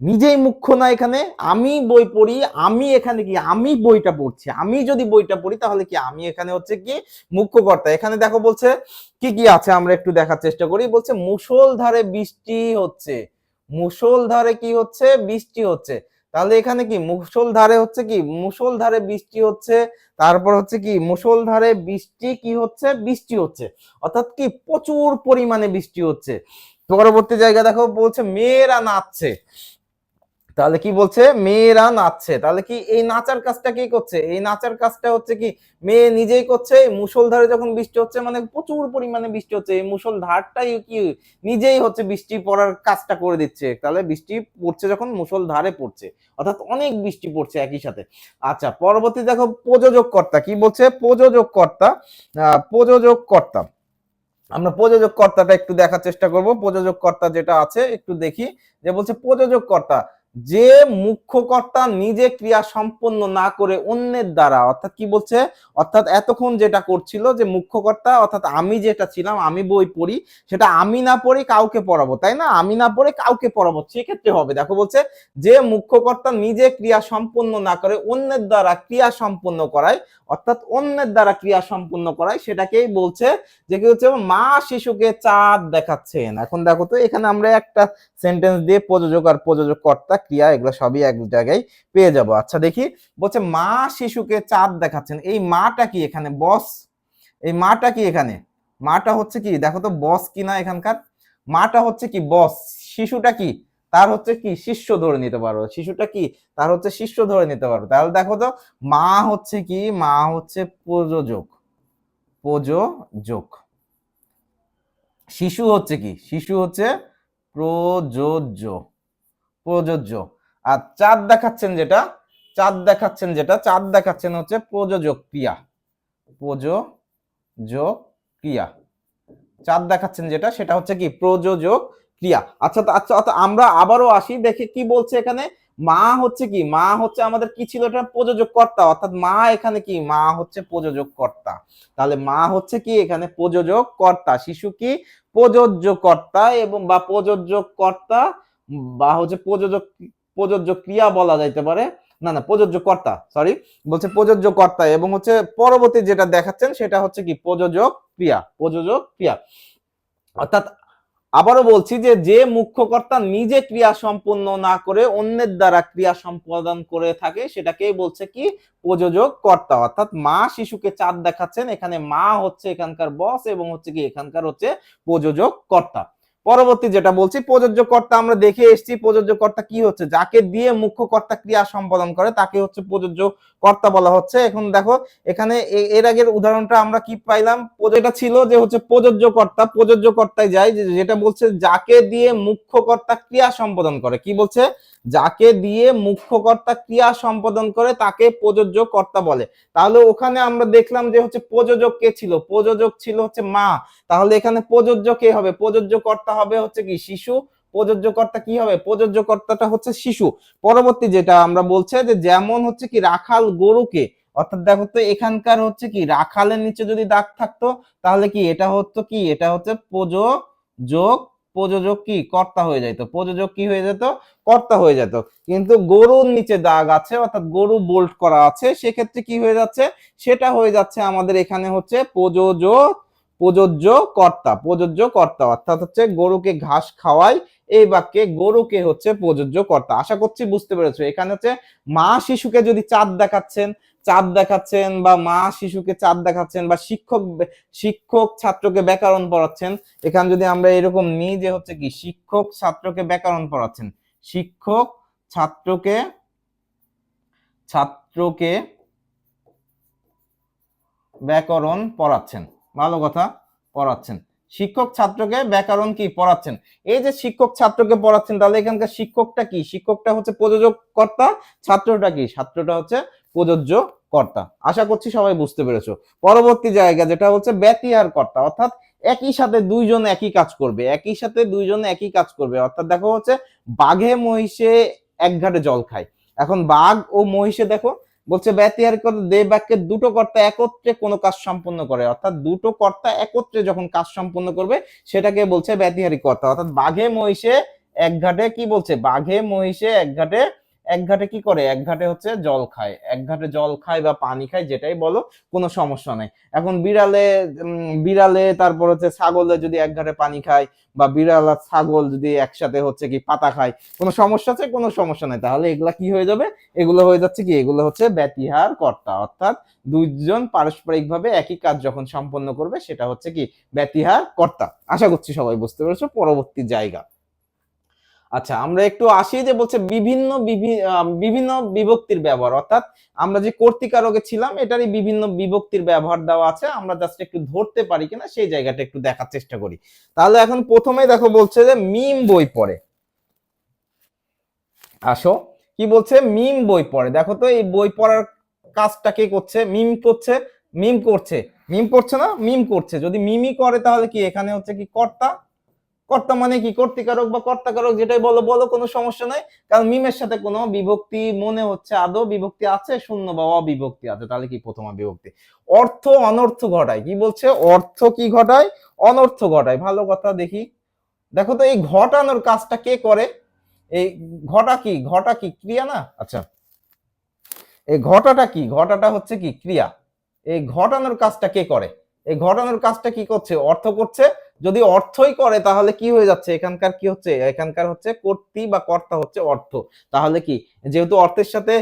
নিজেই মুখ্য না এখানে। আমি বই পড়ি, আমি এখানে কি আমি বইটা পড়ছি, আমি যদি বইটা পড়ি তাহলে কি আমি এখানে হচ্ছে কি মুখ্য কর্তা। এখানে দেখো বলছে কি কি আছে, আমরা একটু দেখার চেষ্টা করি। বলছে মুষলধারে বৃষ্টি হচ্ছে, মুষলধারে কি হচ্ছে, বৃষ্টি হচ্ছে। তাহলে এখানে কি মুষলধারে হচ্ছে কি, মুষলধারে বৃষ্টি হচ্ছে, তারপর হচ্ছে কি মুষলধারে বৃষ্টি কি হচ্ছে, বৃষ্টি হচ্ছে, অর্থাৎ কি প্রচুর পরিমাণে বৃষ্টি হচ্ছে। পরবর্তী জায়গা দেখো বলছে মেয়েরা নাচছে, তাহলে কি বলছে মেয়েরা নাচছে, তাহলে কি এই নাচার কাজটা কি করছে, এই নাচার কাজটা হচ্ছে কি মেয়ে নিজেই করছে। মুষলধারে যখন বৃষ্টি হচ্ছে মানে প্রচুর পরিমাণে বৃষ্টি হচ্ছে, এই মুষলধারটাই কি নিজেই হচ্ছে বৃষ্টি পড়ার কাজটা করে দিচ্ছে। তাহলে বৃষ্টি পড়ছে যখন মুষলধারে পড়ছে, অর্থাৎ অনেক বৃষ্টি পড়ছে একই সাথে। আচ্ছা পরবর্তী দেখো প্রযোজক কর্তা, কি বলছে প্রযোজক কর্তা, প্রযোজক কর্তা। আমরা প্রযোজক কর্তাটা একটু দেখার চেষ্টা করব। প্রযোজক কর্তা যেটা আছে একটু দেখি, যে বলছে প্রযোজক কর্তা যে মুখ্য কর্তা নিজে ক্রিয়া সম্পন্ন না করে অন্যের দ্বারা, অর্থাৎ কি বলছে, অর্থাৎ এতক্ষণ যেটা করছিল যে মুখ্য কর্তা, অর্থাৎ আমি যেটা ছিলাম আমি বই পড়ি, সেটা আমি না পড়ে কাউকে পড়াবো, তাই না, আমি না পড়ে কাউকে পড়াবো, সেক্ষেত্রে হবে। দেখো বলছে যে মুখ্য কর্তা নিজে ক্রিয়া সম্পন্ন না করে অন্যের দ্বারা ক্রিয়া সম্পন্ন করায়, অর্থাৎ অন্যের দ্বারা ক্রিয়া সম্পন্ন করায়, সেটাকেই বলছে যে কি হচ্ছে মা শিশুকে চাঁদ দেখাচ্ছেন। এখন দেখো তো এখানে আমরা একটা সেন্টেন্স দিয়ে প্রযোজক আর প্রযোজক কর্তা ক্রিয়া এগুলো সবই এক জায়গায় পেয়ে যাব। আচ্ছা দেখি, বলছে মা শিশুকে চাঁদ দেখাচ্ছেন, এই মাটা কি এখানে বস, এই মাটা কি এখানে, মাটা হচ্ছে কি দেখো তো বস কিনা এখানকার, মাটা হচ্ছে কি বস, শিশুটা কি তার হচ্ছে কি শিষ্য ধরে নিতে পারো, শিশুটা কি তার হচ্ছে শিষ্য ধরে নিতে পারো। তাহলে দেখো তো মা হচ্ছে কি, মা হচ্ছে প্রযোজক, প্রযোজক, শিশু হচ্ছে কি, শিশু হচ্ছে প্রযোজ্য, প্রযোজ্য। আর চাঁদ দেখাচ্ছেন যেটা, চাঁদ দেখাচ্ছেন যেটা, চাঁদ দেখাচ্ছেন হচ্ছে প্রযোজক ক্রিয়া, প্রযোজক ক্রিয়া, চাঁদ দেখাচ্ছেন যেটা সেটা হচ্ছে কি প্রযোজক ক্রিয়া। আচ্ছা আচ্ছা আমরা আবারও আসি, দেখে কি বলছে এখানে, মা হচ্ছে কি, মা হচ্ছে আমাদের কি ছিল, এটা প্রযোজক কর্তা, অর্থাৎ মা এখানে কি মা হচ্ছে প্রযোজক কর্তা। তাহলে মা হচ্ছে কি এখানে প্রযোজক কর্তা, শিশু কি প্রযোজ্য কর্তা এবং বা প্রযোজ্য কর্তা, বা হচ্ছে প্রযোজক, প্রযোজ্য ক্রিয়া বলা যাইতে পারে, না না প্রযোজ্য কর্তা, সরি, বলছে প্রযোজ্য কর্তা। এবং হচ্ছে পরবর্তী যেটা দেখাচ্ছেন সেটা হচ্ছে কি প্রযোজক ক্রিয়া, প্রযোজক ক্রিয়া। অর্থাৎ আবারও বলছি যে যে মুখ্য কর্তা নিজে ক্রিয়া সম্পন্ন না করে অন্যের দ্বারা ক্রিয়া সম্পাদন করে থাকে সেটাকেই বলছে কি প্রযোজক কর্তা। অর্থাৎ মা শিশুকে চাঁদ দেখাচ্ছেন, এখানে মা হচ্ছে এখানকার বস এবং হচ্ছে কি এখানকার হচ্ছে প্রযোজক কর্তা। পরবর্তী যেটা বলছি প্রযোজ্য কর্তা, আমরা দেখে এসেছি প্রযোজ্য কর্তা কি হচ্ছে, যাকে দিয়ে মুখ্য কর্তা ক্রিয়া সম্পাদন করে তাকে হচ্ছে প্রযোজ্য কর্তা বলা হচ্ছে। এখন দেখো এখানে এর আগের উদাহরণটা আমরা কি পাইলাম, যেটা ছিল যে হচ্ছে প্রযোজ্য কর্তা, প্রযোজ্য কর্তায় যায়, যেটা বলছে যাকে দিয়ে মুখ্য কর্তা ক্রিয়া সম্পাদন করে, কি বলছে যাকে দিয়ে মুখ্য কর্তা ক্রিয়া সম্পাদন করে তাকে প্রযোজ্য কর্তা বলে। তাহলে ওখানে আমরা দেখলাম যে হচ্ছে প্রযোজক কে ছিল, প্রযোজক ছিল হচ্ছে মা, তাহলে এখানে প্রযোজ্য কে হবে, প্রযোজ্য কর্তা হবে হচ্ছে কি শিশু, প্রযোজ্য কর্তা কি হবে, প্রযোজ্য কর্তাটা হচ্ছে শিশু। পরবর্তী যেটা আমরা বলছে যে যেমন হচ্ছে কি রাখাল গরুকে, অর্থাৎ দেখো তো এখানকার হচ্ছে কি রাখালের নিচে যদি দাগ থাকতো তাহলে কি এটা হতো কি এটা হচ্ছে প্রযোজক, প্রযোজক কি কর্তা হয়ে যেত, প্রযোজক কি হয়ে যেত কর্তা হয়ে যেত। কিন্তু গরুর নিচে দাগ আছে অর্থাৎ গরু বোল্ট করা আছে, সেক্ষেত্রে কি হয়ে যাচ্ছে সেটা হয়ে যাচ্ছে আমাদের এখানে হচ্ছে প্রযোজক, প্রযোজ্য কর্তা, প্রযোজ্য কর্তা, অর্থাৎ হচ্ছে গরুকে ঘাস খাওয়ায়, এই বাক্যে গরুকে হচ্ছে প্রযোজ্য কর্তা। আশা করছি বুঝতে পেরেছো। এখানে হচ্ছে মা শিশুকে যদি চাঁদ দেখাচ্ছেন, চাঁদ দেখাচ্ছেন, বা মা শিশুকে চাঁদ দেখাচ্ছেন, বা শিক্ষক ছাত্রকে ব্যাকরণ পড়াচ্ছেন। এখানে যদি আমরা এরকম নিই যে হচ্ছে কি শিক্ষক ছাত্রকে ব্যাকরণ পড়াচ্ছেন, শিক্ষক ছাত্রকে ছাত্রকে ব্যাকরণ পড়াচ্ছেন, ভালো কথা, পড়াচ্ছেন। শিক্ষক ছাত্রকে ব্যাকরণ কি পড়াচ্ছেন। এই যে শিক্ষক ছাত্রকে পড়াচ্ছেন, তাহলে এখানকার শিক্ষকটা কি, শিক্ষকটা হচ্ছে প্রযোজক কর্তা, ছাত্রটা কি, ছাত্রটা হচ্ছে প্রযোজ্য কর্তা। আশা করছি সবাই বুঝতে পেরেছো। পরবর্তী জায়গা যেটা হচ্ছে ব্যতিহার কর্তা, অর্থাৎ একই সাথে দুইজন একই কাজ করবে, একই সাথে দুইজন একই কাজ করবে। অর্থাৎ দেখো হচ্ছে বাঘে মহিষে এক ঘাটে জল খায়। এখন বাঘ ও মহিষে দেখো বলছে ব্যতিহার করে দে বাক্যের দুটো কর্তা একত্রে কোনো কাজ সম্পন্ন করে, অর্থাৎ দুটো কর্তা একত্রে যখন কাজ সম্পন্ন করবে সেটাকে বলছে ব্যতিহারী কর্তা। অর্থাৎ বাঘে মহিষে এক ঘাটে কি বলছে, বাঘে মহিষে এক ঘাটে কি করে, এক ঘাটে হচ্ছে জল খায়, এক ঘাটে জল খায় বা পানি খায়, যেটাই বলো কোনো সমস্যা নাই। এখন বিড়ালে তারপর হচ্ছে ছাগলে যদি এক ঘাটে পানি খায়, বা বিড়াল আর ছাগল যদি একসাথে হচ্ছে কি পাতা খায়, কোনো সমস্যা আছে, কোনো সমস্যা নাই। তাহলে এগুলা কি হয়ে যাবে, এগুলো হয়ে যাচ্ছে কি, এগুলো হচ্ছে ব্যতিহার কর্তা। অর্থাৎ দুইজন পারস্পরিক ভাবে একই কাজ যখন সম্পন্ন করবে সেটা হচ্ছে কি ব্যতিহার কর্তা। আশা করছি সবাই বুঝতে পেরেছো। পরবর্তী জায়গা, আচ্ছা আমরা একটু আসি যে বলছে বিভিন্ন বিভক্তির ব্যবহার, অর্থাৎ আমরা যে কর্তৃকারকে ছিলাম এটারই বিভিন্ন বিভক্তির ব্যবহার দেওয়া আছে, আমরা জাস্ট একটু ধরতে পারি কিনা সেই জায়গাটা একটু দেখার চেষ্টা করি। তাহলে এখন প্রথমে দেখো বলছে যে মিম বই পড়ে, আসো কি বলছে, মিম বই পড়ে। দেখো তো এই বই পড়ার কাজটা কে করছে, মিম করছে, মিম করছে, মিম করছে না, মিম করছে। যদি মিমই করে তাহলে কি এখানে হচ্ছে কি কর্তা, কর্তা মানে কি কর্তৃকারক বা কর্তাকারক, যেটাই বলো বলো, কোনো সমস্যা নাই। কারণ মিমের সাথে কোনো বিভক্তি মনে হচ্ছে আদৌ বিভক্তি আছে, শূন্য বা অবিভক্তি আছে, তাহলে কি প্রথমা বিভক্তি। অর্থ অনর্থ ঘটায়, কি বলছে, অর্থ কি ঘটায়, অনর্থ ঘটায়। ভালো কথা, দেখি দেখো তো এই ঘটানোর কাজটা কে করে, এই ঘটা কি ক্রিয়া না, আচ্ছা এই ঘটাটা কি, ঘটাটা হচ্ছে কি ক্রিয়া। এই ঘটানোর কাজটা কে করে, এই ঘটানোর কাজটা কি করছে, অর্থ করছে। যদি অর্থই করে তাহলে কি হয়ে যাচ্ছে, এখানকার কি হচ্ছে, এখানকার হচ্ছে কর্তৃ বা কর্তা হচ্ছে অর্থ। তাহলে কি, যেহেতু অর্থের সাথে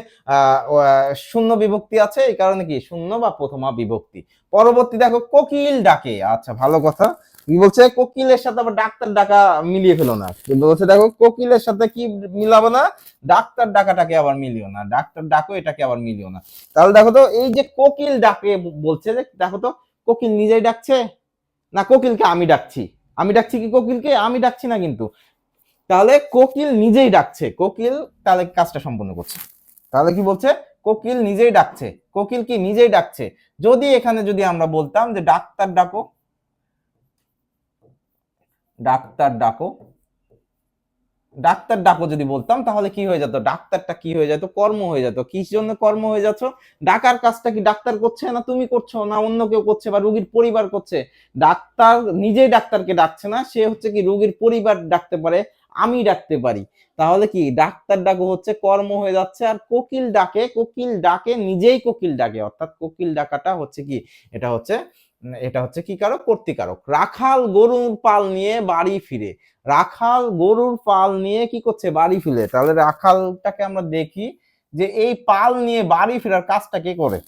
শূন্য বিভক্তি আছে, এই কারণে কি শূন্য বা প্রথমা বিভক্তি। পরবর্তী দেখো কোকিল ডাকে, আচ্ছা ভালো কথা, কি বলছে, কোকিলের সাথে আবার ডাক্তার ডাকা মিলিয়ে ফেলো না, কিন্তু বলছে দেখো কোকিলের সাথে কি মিলাবো না, ডাক্তার ডাকাটাকে আবার মিলিও না, ডাক্তার ডাকো এটাকে আবার মিলিও না। তাহলে দেখো তো এই যে কোকিল ডাকে বলছে, যে দেখো তো কোকিল নিজেই ডাকছে না কোকিলকে আমি ডাকছি, আমি ডাকছি কি কোকিলকে, আমি ডাকছি না কিন্তু। তাহলে কোকিল নিজেই ডাকছে, কোকিল তাহলে কাজটা সম্পন্ন করছে। তাহলে কি বলছে, কোকিল নিজেই ডাকছে, কোকিল কি নিজেই ডাকছে। যদি এখানে যদি আমরা বলতাম যে ডাক্তার ডাকো, ডাক্তার ডাকো, ডাক্তার ডাকো যদি বলতাম তাহলে কি হয়ে যেত, ডাক্তারটা কি হয়ে যেত, কর্ম হয়ে যেত। কি জন্য কর্ম হয়ে যাচ্ছ, ডাকার কাজটা কি ডাক্তার করছে না তুমি করছো না অন্য কেউ করছে বা রোগীর পরিবার করছে। ডাক্তার নিজেই ডাক্তারকে ডাকছে না, সে হচ্ছে কি রোগীর পরিবার ডাকতে পারে, আমি ডাকতে পারি। তাহলে কি ডাক্তার ডাকো হচ্ছে কর্ম হয়ে যাচ্ছে। আর কোকিল ডাকে, কোকিল ডাকে নিজেই কোকিল ডাকে, অর্থাৎ কোকিল ডাকাটা হচ্ছে কি, এটা হচ্ছে কি কারক, কর্তৃকারক। রাখাল গরুর পাল নিয়ে বাড়ি ফিরে, রাখাল গরুর পাল নিয়ে কি করছে, বাড়ি ফিরে। তাহলে রাখালটাকে আমরা দেখি যে এই পাল নিয়ে বাড়ি ফেরার কাজটা কে করে।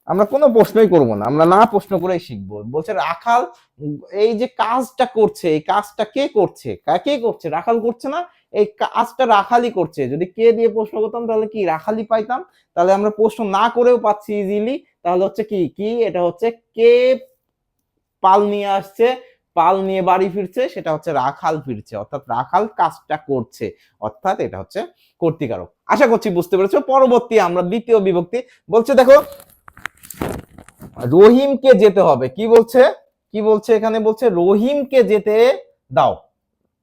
আমরা কোনো প্রশ্নই করব না, আমরা না প্রশ্ন করেই শিখবো। বলছে রাখাল এই যে কাজটা করছে, এই কাজটা কে করছে, কে করছে, রাখাল করছে না, এই কাজটা রাখালই করছে। যদি কে দিয়ে প্রশ্ন করতাম তাহলে কি রাখালই পাইতাম, তাহলে আমরা প্রশ্ন না করেও পাচ্ছি ইজিলি। তাহলে হচ্ছে কি কি এটা হচ্ছে কে পাল নিয়ে আসছে, পাল নিয়ে বাড়ি ফিরছে, সেটা হচ্ছে রাখাল ফিরছে, অর্থাৎ রাখাল কাজটা করছে, অর্থাৎ এটা হচ্ছে কর্তৃকারক। আশা করছি বুঝতে পেরেছো। পরবর্তী আমরা দ্বিতীয় বিভক্তি, বলছে দেখো রহিমকে যেতে হবে, কি বলছে, কি বলছে এখানে, বলছে রহিমকে যেতে দাও,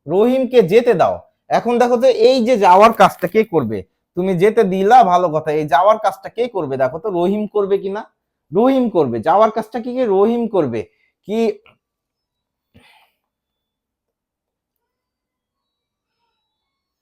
রহিমকে যেতে দাও। এখন দেখো তো এই যে যাওয়ার কাজটা কে করবে, তুমি যেতে দিলা ভালো কথা, এই যাওয়ার কাজটা কে করবে, দেখো তো রহিম করবে কিনা, রহিম করবে। যাওয়ার কাজটা কি রহিম করবে কি,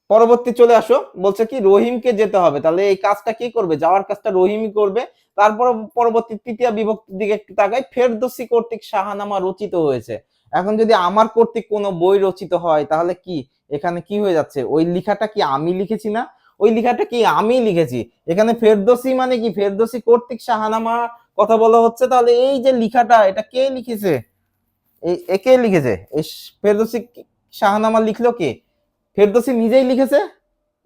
পরবর্তী চলে আসো, বলছে কি রহিমকে যেতে হবে, তাহলে এই কাজটা কি করবে, যাওয়ার কাজটা রহিমই করবে। তারপর পরবর্তী তৃতীয় বিভক্তির দিকে একটু তাকাই, ফেরদৌসী কর্তৃক শাহনামা রচিত হয়েছে। এখন যদি আমার কর্তৃক কোনো বই রচিত হয় তাহলে কি এখানে কি হয়ে যাচ্ছে, ওই লেখাটা কি আমি লিখেছি না, ওই লেখাটা কি আমি লিখেছি। এখানে ফেরদৌসী মানে কি, ফেরদৌসী কর্তৃক শাহনামা কথা বলা হচ্ছে, তাহলে এই যে লেখাটা এটা কে লিখেছে, একে লিখেছে, এই ফেরদৌসী শাহনামা লিখলো কে, ফেরদৌসী নিজেই লিখেছে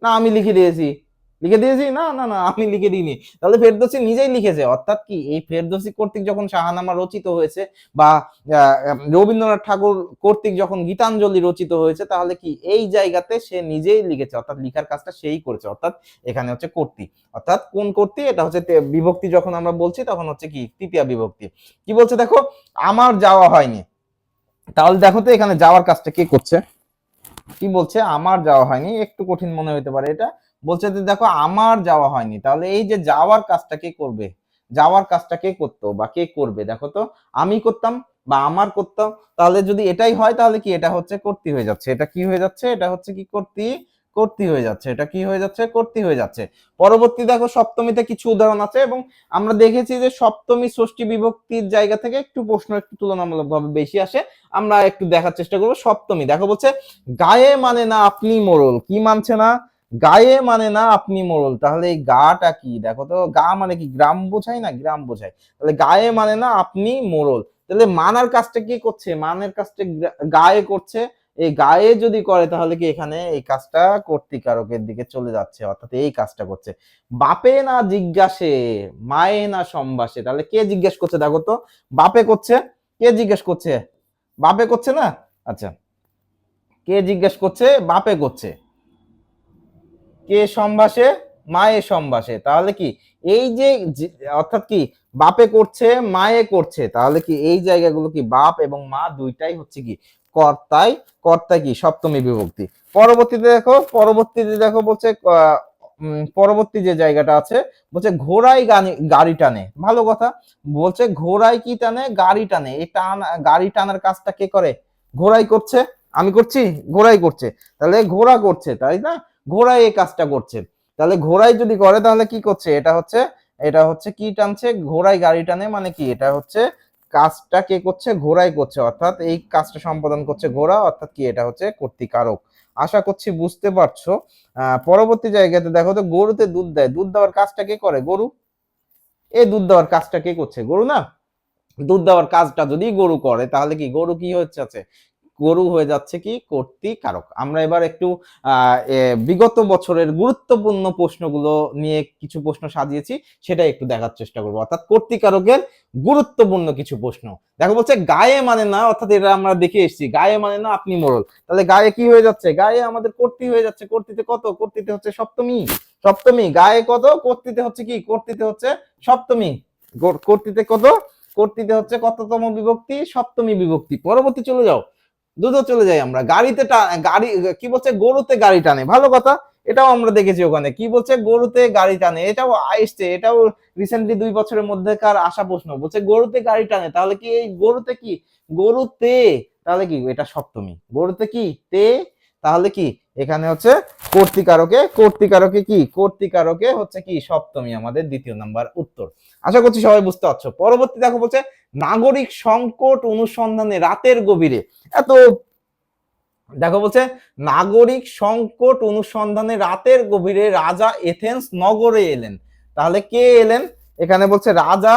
না আমি লিখে দিয়েছি, লিখে দিয়েছি, না না না আমি লিখে দিইনি, তাহলে ফেরদৌসী নিজেই লিখেছে। অর্থাৎ কি এই ফেরদৌসী কর্তৃক যখন শাহনামা রচিত হয়েছে বা রবীন্দ্রনাথ ঠাকুর কর্তৃক যখন গীতাঞ্জলি রচিত হয়েছে, তাহলে কি এই জায়গাতে সে নিজেই লিখেছে, অর্থাৎ লিখার কাজটা সেই করেছে। অর্থাৎ এখানে হচ্ছে কর্তৃ, অর্থাৎ কোন কর্তৃ, এটা হচ্ছে বিভক্তি যখন আমরা বলছি তখন হচ্ছে কি তৃতীয়া বিভক্তি। কি বলছে দেখো, আমার যাওয়া হয়নি, তাহলে দেখো তো এখানে যাওয়ার কাজটা কে করছে, কি বলছে আমার যাওয়া হয়নি, একটু কঠিন মনে হতে পারে এটা, বলছে যে দেখো আমার যাওয়া হয়নি, তাহলে এই যে যাওয়ার কাজটা কে করবে, যাওয়ার কাজটা কে করতো বা কে করবে, দেখো তো আমি করতাম বা আমার করতাম, তাহলে যদি এটাই হয় তাহলে কি এটা হচ্ছে কর্তৃ হয়ে যাচ্ছে, এটা কি হয়ে যাচ্ছে, এটা হচ্ছে কি কর্তৃ, কর্তৃ হয়ে যাচ্ছে, এটা কি হয়ে যাচ্ছে, কর্তৃ হয়ে যাচ্ছে। পরবর্তী দেখো সপ্তমীতে কিছু উদাহরণ আছে, এবং আমরা দেখেছি যে সপ্তমী ষষ্ঠী বিভক্তির জায়গা থেকে একটু প্রশ্ন একটু তুলনামূলকভাবে বেশি আসে, আমরা একটু দেখার চেষ্টা করবো। সপ্তমী দেখো বলছে গায়ে মানে না আপনি মোড়ল, কি মানছে না, গায়ে মানে না আপনি মোড়ল, তাহলে এই গাটা কি, দেখো তো গা মানে কি গ্রাম বোঝায় না, গ্রাম বোঝায়, তাহলে গায়ে মানে না আপনি মোড়ল, তাহলে মানার কাজটা কি করছে, মানের কাজটা গায়ে করছে, এই গায়ে যদি করে তাহলে কি এখানে এই কাজটা কর্তৃকারকের দিকে চলে যাচ্ছে, অর্থাৎ এই কাজটা করছে। বাপে না জিজ্ঞাসে মায়ে না সম্ভাসে, তাহলে কে জিজ্ঞেস করছে, দেখো তো বাপে করছে, কে জিজ্ঞেস করছে, বাপে করছে না, আচ্ছা কে জিজ্ঞেস করছে, বাপে করছে, কে সম্ভাসে, মায়ে সম্ভাসে, তাহলে কি এই যে অর্থাৎ কি বাপে করছে মায়ে করছে, তাহলে কি এই জায়গাগুলো কি বাপ এবং মা দুইটাই হচ্ছে কি কর্তাই, কর্তা কি সপ্তমী বিভক্তি। পরবর্তীতে দেখো বলছে পরবর্তী যে জায়গাটা আছে বলছে ঘোড়াই গাড়ি টানে, ভালো কথা, বলছে ঘোড়াই কি টানে, গাড়ি টানে, এই টান গাড়ি টানার কাজটা কে করে, ঘোড়াই করছে, আমি করছি, ঘোড়াই করছে, তাহলে ঘোড়া করছে তাই না, ঘোড়াই এই কাজটা করছে, তাহলে ঘোড়াই যদি করে তাহলে কি করছে, এটা হচ্ছে কি টানছে, ঘোড়াই গাড়ি টানে, মানে কি এটা হচ্ছে কাজটা কে করছে, ঘোড়াই করছে, অর্থাৎ এই কাজটা সম্পাদন করছে ঘোড়া, অর্থাৎ কি এটা হচ্ছে কর্তৃকারক। আশা করছি বুঝতে পারছো। পরবর্তী জায়গাতে দেখো তো গরুতে দুধ দেয়, দুধ দেওয়ার কাজটা কে করে, গরু, এই দুধ দেওয়ার কাজটা কে করছে, গরু না, দুধ দেওয়ার কাজটা যদি গরু করে তাহলে কি গরু কি হচ্ছে আছে, গরু হয়ে যাচ্ছে কি কর্তৃকারক। আমরা এবার একটু বিগত বছরের গুরুত্বপূর্ণ প্রশ্নগুলো নিয়ে কিছু প্রশ্ন সাজিয়েছি, সেটা একটু দেখার চেষ্টা করবো, অর্থাৎ কর্তৃকারকের গুরুত্বপূর্ণ কিছু প্রশ্ন। দেখো বলছে গায়ে মানে না, অর্থাৎ এটা আমরা দেখে এসেছি, গায়ে মানে না আপনি মোড়ল, তাহলে গায়ে কি হয়ে যাচ্ছে, গায়ে আমাদের কর্তৃ হয়ে যাচ্ছে, কর্তৃতে কত, কর্তৃতে হচ্ছে সপ্তমী, সপ্তমী গায়ে কত, কর্তৃতে হচ্ছে কি, কর্তৃতে হচ্ছে সপ্তমী, কর্তৃতে কত, কর্তৃতে হচ্ছে কততম বিভক্তি, সপ্তমী বিভক্তি। পরবর্তী চলে যাও, দ্রুত চলে যাই আমরা, গাড়িতে গাড়ি কি বলছে, গরুতে গাড়ি টানে, ভালো কথা, এটাও আমরা দেখেছি ওখানে, কি বলছে গরুতে গাড়ি টানে, এটাও আসছে, এটাও রিসেন্টলি 2 বছরের মধ্যেকার আসা প্রশ্ন, বলছে গরুতে গাড়ি টানে, তাহলে কি এই গরুতে কি, গরুতে, তাহলে কি এটা সপ্তমী, গরুতে কি তে, তাহলে কি এখানে হচ্ছে কর্তৃকারকে, কর্তৃকারকে কি, কর্তৃকারকে হচ্ছে কি সপ্তমী, আমাদের দ্বিতীয় নাম্বার উত্তর। আশা করছি সবাই বুঝতে পারছো। পরবর্তী দেখো বলছে নাগরিক সংকট অনুসন্ধানে রাতের গভীরে, এত দেখো বলছে নাগরিক সংকট অনুসন্ধানে রাতের গভীরে রাজা এথেন্স নগরে এলেন, তাহলে কে এলেন, এখানে বলছে রাজা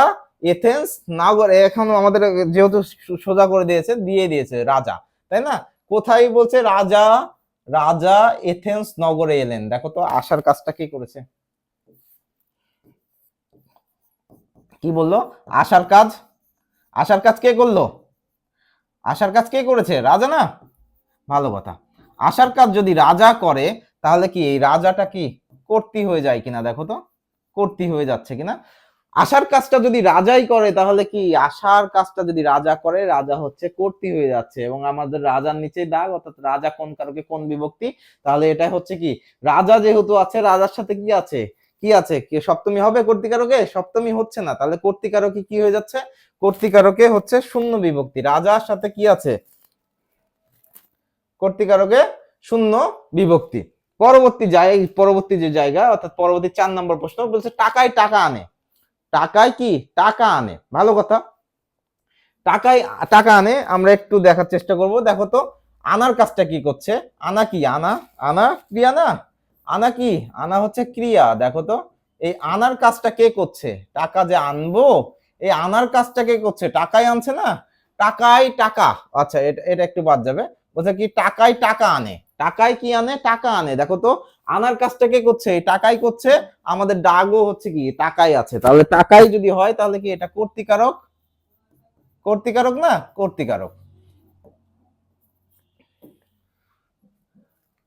এথেন্স নগরে, এখন আমাদের যেহেতু সোজা করে দিয়েছে, দিয়ে দিয়েছে রাজা, তাই না, কোথায় বলছে রাজা, রাজা এথেন্স নগরে এলেন, দেখো তো আসার কাজটা কে করেছে, কি বললো, আসার কাজ, আসার কাজ কে করলো, আসার কাজ কে করেছে, রাজা না, ভালো কথা, আসার কাজ যদি রাজা করে তাহলে কি এই রাজাটা কি কর্তৃ হয়ে যায় কিনা, দেখো তো কর্তৃ হয়ে যাচ্ছে কিনা, আসার কাজটা যদি রাজাই করে তাহলে কি আসার কাজটা যদি রাজা করে, রাজা হচ্ছে কর্তৃ হয়ে যাচ্ছে, এবং আমাদের রাজার নিচে দাগ, অর্থাৎ রাজা কোন কারকে কোন বিভক্তি, তাহলে এটা হচ্ছে কি রাজা যেহেতু আছে, রাজার সাথে কি আছে, কি আছে, কি সপ্তমী হবে কর্তৃকারকে, সপ্তমী হচ্ছে না, তাহলে কর্তৃকারকে কি হয়ে যাচ্ছে, কর্তৃকারকে হচ্ছে শূন্য বিভক্তি, রাজার সাথে কি আছে, কর্তৃকারকে শূন্য বিভক্তি। পরবর্তী যে জায়গা, অর্থাৎ পরবর্তী 4 নম্বর প্রশ্ন বলছে টাকায় টাকা আনে, টাকায় কি টাকা আনে, ভালো কথা, টাকায় টাকা আনে, আমরা একটু দেখার চেষ্টা করব। দেখো তো আনার কাজটা কি করছে, আনা কি, আনা, আনা ক্রিয়া না, আনা কি? আনা হচ্ছে ক্রিয়া। দেখো তো এই আনার কাজটা কে করছে? টাকা যে আনবো, এই আনার কাজটা কে করছে? টাকাই আনছে না? টাকাই টাকা। আচ্ছা, এটা এটা একটু বাদ যাবে। বলছে কি টাকাই টাকা আনে। টাকাই কি আনে? টাকা আনে। দেখো তো আনার কাজটা কে করছে? এই টাকাই করছে। আমাদের ডাগও হচ্ছে কি টাকাই আছে। তাহলে টাকাই যদি হয় তাহলে কি এটা কর্তৃকারক? কর্তৃকারক না? কর্তৃকারক।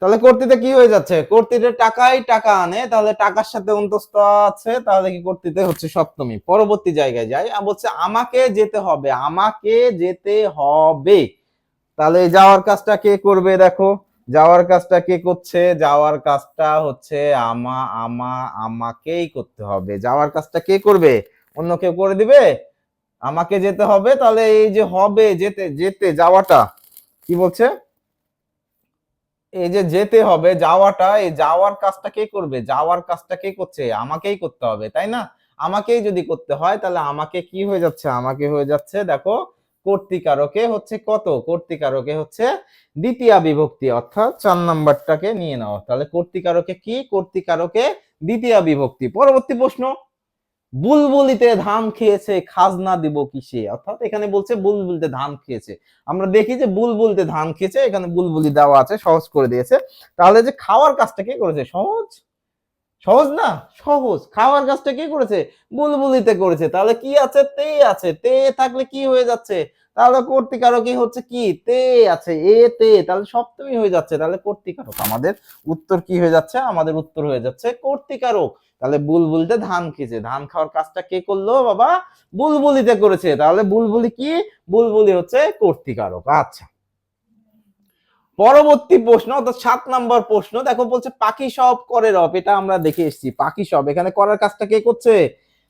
তাহলে কর্তৃতে কি হয়ে যাচ্ছে? কর্তৃতে টাকাই টাকা আনে, তাহলে টাকার সাথে অন্তস্থ আছে, তাহলে কি কর্তৃতে হচ্ছে সপ্তমী। পরবর্তী জায়গায় যাই, বলছে আমাকে যেতে হবে, আমাকে যেতে হবে। তাহলে যাওয়ার কাজটা কে করবে? দেখো যাওয়ার কাজটা কে করছে? যাওয়ার কাজটা হচ্ছে আমাকেই করতে হবে। যাওয়ার কাজটা কে করবে? অন্য কেউ করে দিবে? আমাকে যেতে হবে। তাহলে এই যে হবে, যেতে যেতে যাওয়াটা কি বলছে? এই যে যেতে হবে, যাওয়াটা, এই যাওয়ার কাজটা কে করবে? যাওয়ার কাজটা কে করছে? আমাকেই করতে হবে, তাই না? আমাকেই যদি করতে হয় তাহলে আমাকে কি হয়ে যাচ্ছে? আমাকে হয়ে যাচ্ছে দেখো কর্তৃকারকে হচ্ছে কত? কর্তৃকারকে হচ্ছে দ্বিতীয়া বিভক্তি, অর্থাৎ 4 নাম্বারটাকে নিয়ে নাও। তাহলে কর্তৃকারকে কি? কর্তৃকারকে দ্বিতীয়া বিভক্তি। পরবর্তী প্রশ্ন, বুলবুলিতে ধান খেয়েছে, খাজনা দিব কিসে? অর্থাৎ এখানে বলছে বুলবুলিতে ধান খেয়েছে। আমরা দেখি যে বুলবুলিতে ধান খেয়েছে, এখানে বুলবুলি দেওয়া আছে, সহজ করে দিয়েছে। তাহলে যে খাওয়ার কাজটা কে করেছে? সহজ, সহজ না? সহজ। খাওয়ার কাজটা কে করেছে? বুলবুলিতে করেছে। তাহলে কি আছে? তে আছে। তে থাকলে কি হয়ে যাচ্ছে? তাহলে কর্তৃকারক কি হচ্ছে? কি তে আছে, এ তে, তাহলে সপ্তমী হয়ে যাচ্ছে। তাহলে কর্তৃকারক আমাদের উত্তর কি হয়ে যাচ্ছে? আমাদের উত্তর হয়ে যাচ্ছে কর্তৃকারক। তাহলে বুলবুলিতে ধান খেয়েছে, ধান খাওয়ার কাজটা কে করলো বাবা? বুলবুলিতে করেছে। তাহলে বুলবুলি কি? বুলবুলি হচ্ছে কর্তৃকারক। আচ্ছা, পরবর্তী প্রশ্ন, অর্থাৎ 7 নাম্বার প্রশ্ন। দেখো বলছে পাখি সব করে রব, এটা আমরা দেখে এসেছি। পাখি সব, এখানে করার কাজটা কে করছে?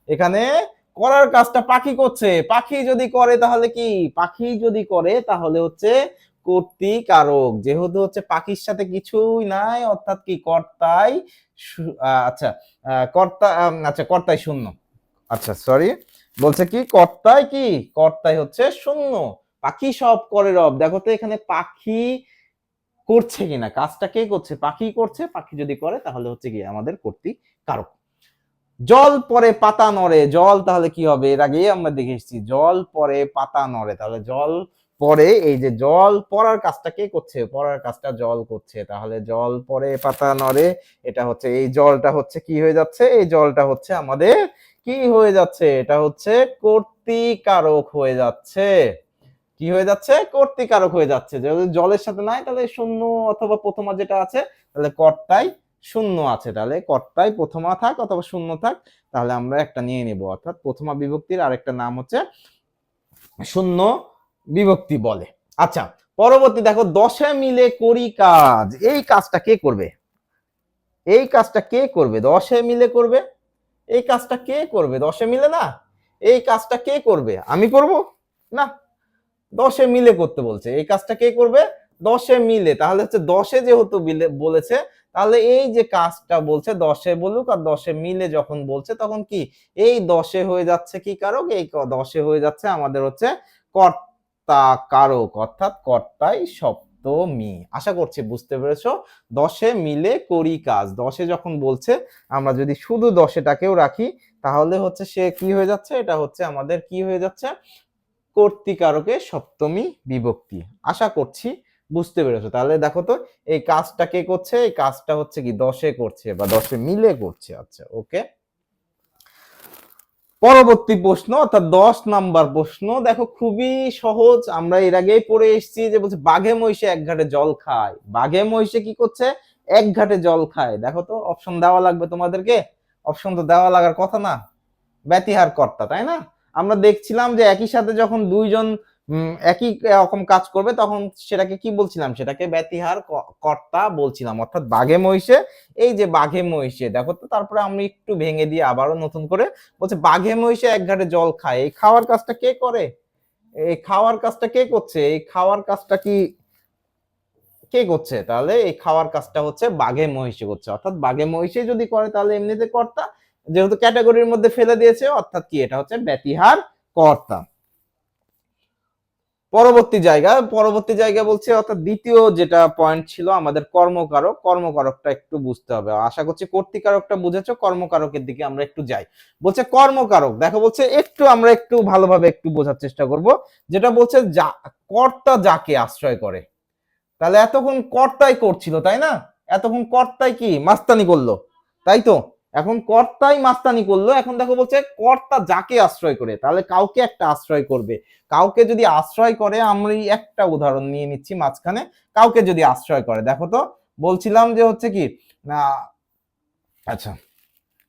এখানে করার কাজটা পাখি করছে। পাখি যদি করে তাহলে কি? পাখি যদি করে তাহলে হচ্ছে কর্তৃকারক। যেহেতু হচ্ছে পাখির সাথে কিছুই নাই, অর্থাৎ কি কর্তাই আচ্ছা কর্তা আচ্ছা কর্তাই শূন্য। আচ্ছা সরি, বলছে কি কর্তাই কি? কর্তাই হচ্ছে শূন্য। পাখি সব করে রব। দেখো তো এখানে পাখি করছে কিনা, কাজটা কে করছে? পাখি করছে। পাখি যদি করে তাহলে হচ্ছে কি আমাদের কর্তৃকারক। জল পরে পাতা নড়ে, জল তাহলে কি হবে? এর আগেই আমরা দেখে এসেছি জল পরে পাতা নড়ে। তাহলে জল পরে, এই যে জল পড়ার কাজটা কে করছে? পড়ার কাজটা জল করছে। তাহলে জল পরে পাতা নড়ে, এটা হচ্ছে এই জলটা হচ্ছে কি হয়ে যাচ্ছে? এই জলটা হচ্ছে আমাদের কি হয়ে যাচ্ছে? এটা হচ্ছে কর্তৃকারক হয়ে যাচ্ছে। কি হয়ে যাচ্ছে? কর্তৃকারক হয়ে যাচ্ছে। যদি জলের সাথে নাই তাহলে শূন্য, অথবা প্রথমা যেটা আছে তাহলে কর্তাই শূন্য আছে। তাহলে কর্তাই প্রথমা থাক অথবা শূন্য থাক, তাহলে আমরা একটা নিয়ে নেব। অর্থাৎ প্রথমা বিভক্তির আরেকটা নাম হচ্ছে শূন্য বিভক্তি বলে। আচ্ছা, পরবর্তী দেখো, 10 মিলে করি কাজ, এই কাজটা কে করবে? এই কাজটা কে করবে? 10 মিলে করবে। এই কাজটা কে করবে? 10 মিলে না? এই কাজটা কে করবে? আমি করব না, 10 মিলে করতে বলছে। এই কাজটা কে করবে? 10 মিলে। তাহলে হচ্ছে 10 যেহেতু বলেছে, তাহলে এই যে কাজটা বলছে 10 বলুক আর 10 মিলে যখন বলছে তখন কি এই 10 হয়ে যাচ্ছে কি কারক? এই 10 হয়ে যাচ্ছে আমাদের হচ্ছে কর্তা কারক, অর্থাৎ কর্তাই সপ্তমী। আশা করছি বুঝতে পেরেছো। 10 মিলে করি কাজ, 10 যখন বলছে আমরা যদি শুধু 10টাকেও রাখি তাহলে হচ্ছে সে কি হয়ে যাচ্ছে? এটা হচ্ছে আমাদের কি হয়ে যাচ্ছে? কর্তৃকারকে সপ্তমী বিভক্তি। আশা করছি বুঝতে পেরেছো। তাহলে দেখো তো এই কাজটা কে করছে? এই কাজটা হচ্ছে কি 10 করছে বা 10 মিলে করছে। আচ্ছা ওকে, পরবর্তী প্রশ্ন, অর্থাৎ 10 নাম্বার প্রশ্ন। দেখো খুবই সহজ, আমরা এর আগেই পড়ে এসেছি যে বলছে বাঘে মহিষে এক ঘাটে জল খায়। বাঘে মহিষে কি করছে? এক ঘাটে জল খায়। দেখো তো অপশন দেওয়া লাগবে তোমাদেরকে, অপশন তো দেওয়া লাগার কথা না। ব্যতিহার কর্তা, তাই না? আমরা দেখছিলাম যে একই সাথে যখন দুইজন একই রকম কাজ করবে তখন সেটাকে কি বলছিলাম? সেটাকে ব্যতিহার কর্তা বলছিলাম। অর্থাৎ বাঘে মহিষে, এই যে বাঘে মহিষে, দেখো তো তারপরে আমি একটু ভেঙে দিয়ে আবারও নতুন করে বলছে বাঘে মহিষে এক ঘাটে জল খায়। এই খাওয়ার কাজটা কে করে? এই খাওয়ার কাজটা কে করছে? এই খাওয়ার কাজটা কি কে করছে? তাহলে এই খাওয়ার কাজটা হচ্ছে বাঘে মহিষে করছে। অর্থাৎ বাঘে মহিষে যদি করে তাহলে এমনিতে কর্তা, যেহেতু ক্যাটাগরির মধ্যে ফেলে দিয়েছে অর্থাৎ কি এটা হচ্ছে ব্যতিহার কর্তা। পরবর্তী জায়গা বলছে, অর্থাৎ দ্বিতীয় যেটা পয়েন্ট ছিল আমাদের কর্মকারক। কর্মকারকটা একটু বুঝতে হবে, আশা করছি কর্তৃকারকটা বুঝেছো, কর্মকারকের দিকে আমরা একটু যাই। বলছে কর্মকারক, দেখো বলছে আমরা একটু ভালোভাবে একটু বোঝার চেষ্টা করব। যেটা বলছে যা কর্তা যাকে আশ্রয় করে, তাহলে এতক্ষণ কর্তাই করছিল তাই না, এতক্ষণ কর্তাই কি মাস্তানি করলো, তাই তো। এখন কর্তাই মাস্তানি করলো, এখন দেখো বলছে কর্তা যাকে আশ্রয় করে, তাহলে কাউকে একটা আশ্রয় করবে। কাউকে যদি আশ্রয় করে, আমরা একটা উদাহরণ নিয়ে নিচ্ছি মাঝখানে। কাউকে যদি আশ্রয় করে, দেখো তো বলছিলাম যে হচ্ছে কি না, আচ্ছা,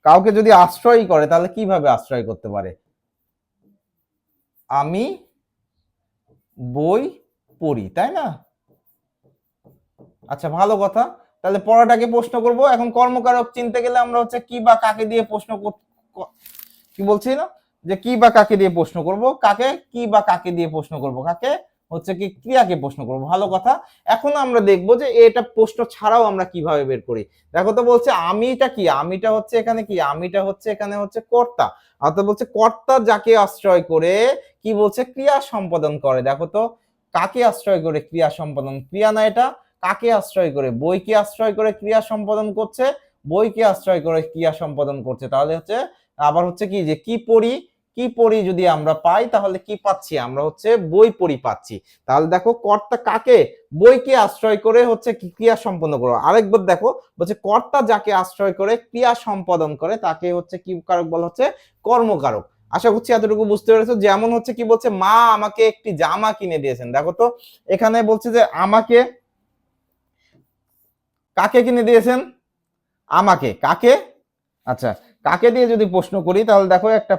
কাউকে যদি আশ্রয় করে তাহলে কিভাবে আশ্রয় করতে পারে? আমি বই পড়ি, তাই না? আচ্ছা, ভালো কথা। তাহলে পড়াটাকে প্রশ্ন করব। এখন কর্মকারক চিনতে গেলে আমরা হচ্ছে কি বা কাকে দিয়ে প্রশ্ন কি বলছি না, যে কি বা কাকে দিয়ে প্রশ্ন করব, কাকে কি বা কাকে দিয়ে প্রশ্ন করব, কাকে হচ্ছে কি ক্রিয়াকে প্রশ্ন করব। ভালো কথা। এখন আমরা দেখব যে এটা প্রশ্ন ছাড়াও আমরা কিভাবে বের করি। দেখো তো বলছে আমিটা কি, আমিটা হচ্ছে এখানে কি, আমিটা হচ্ছে এখানে হচ্ছে কর্তা। অর্থাৎ বলছে কর্তা যাকে আশ্রয় করে কি বলছে ক্রিয়া সম্পাদন করে। দেখো তো কাকে আশ্রয় করে ক্রিয়া সম্পাদন, ক্রিয়া না এটা, কাকে আশ্রয় করে, বইকে আশ্রয় করে ক্রিয়া সম্পাদন করছে, বইকে আশ্রয় করে ক্রিয়া সম্পাদন করছে। তাহলে হচ্ছে আবার হচ্ছে কি যে কি পড়ি, কি পড়ি যদি আমরা পাই তাহলে কি পাচ্ছি, আমরা হচ্ছে বই পড়ি পাচ্ছি। তাহলে দেখো কর্তা কাকে, বইকে আশ্রয় করে হচ্ছে কি ক্রিয়া সম্পন্ন করো। আরেকবার দেখো বলছে কর্তা যাকে আশ্রয় করে ক্রিয়া সম্পাদন করে তাকে হচ্ছে কি কারক বলা হচ্ছে, কর্মকারক। আশা করছি এতটুকু বুঝতে পেরেছো। যেমন হচ্ছে কি বলছে মা আমাকে একটি জামা কিনে দিয়েছেন। দেখো তো এখানে বলছে যে আমাকে, কাকে কিনে দিয়েছেন, আমাকে, কাকে, আচ্ছা, কাকে দিয়ে যদি প্রশ্ন করি তাহলে দেখো একটা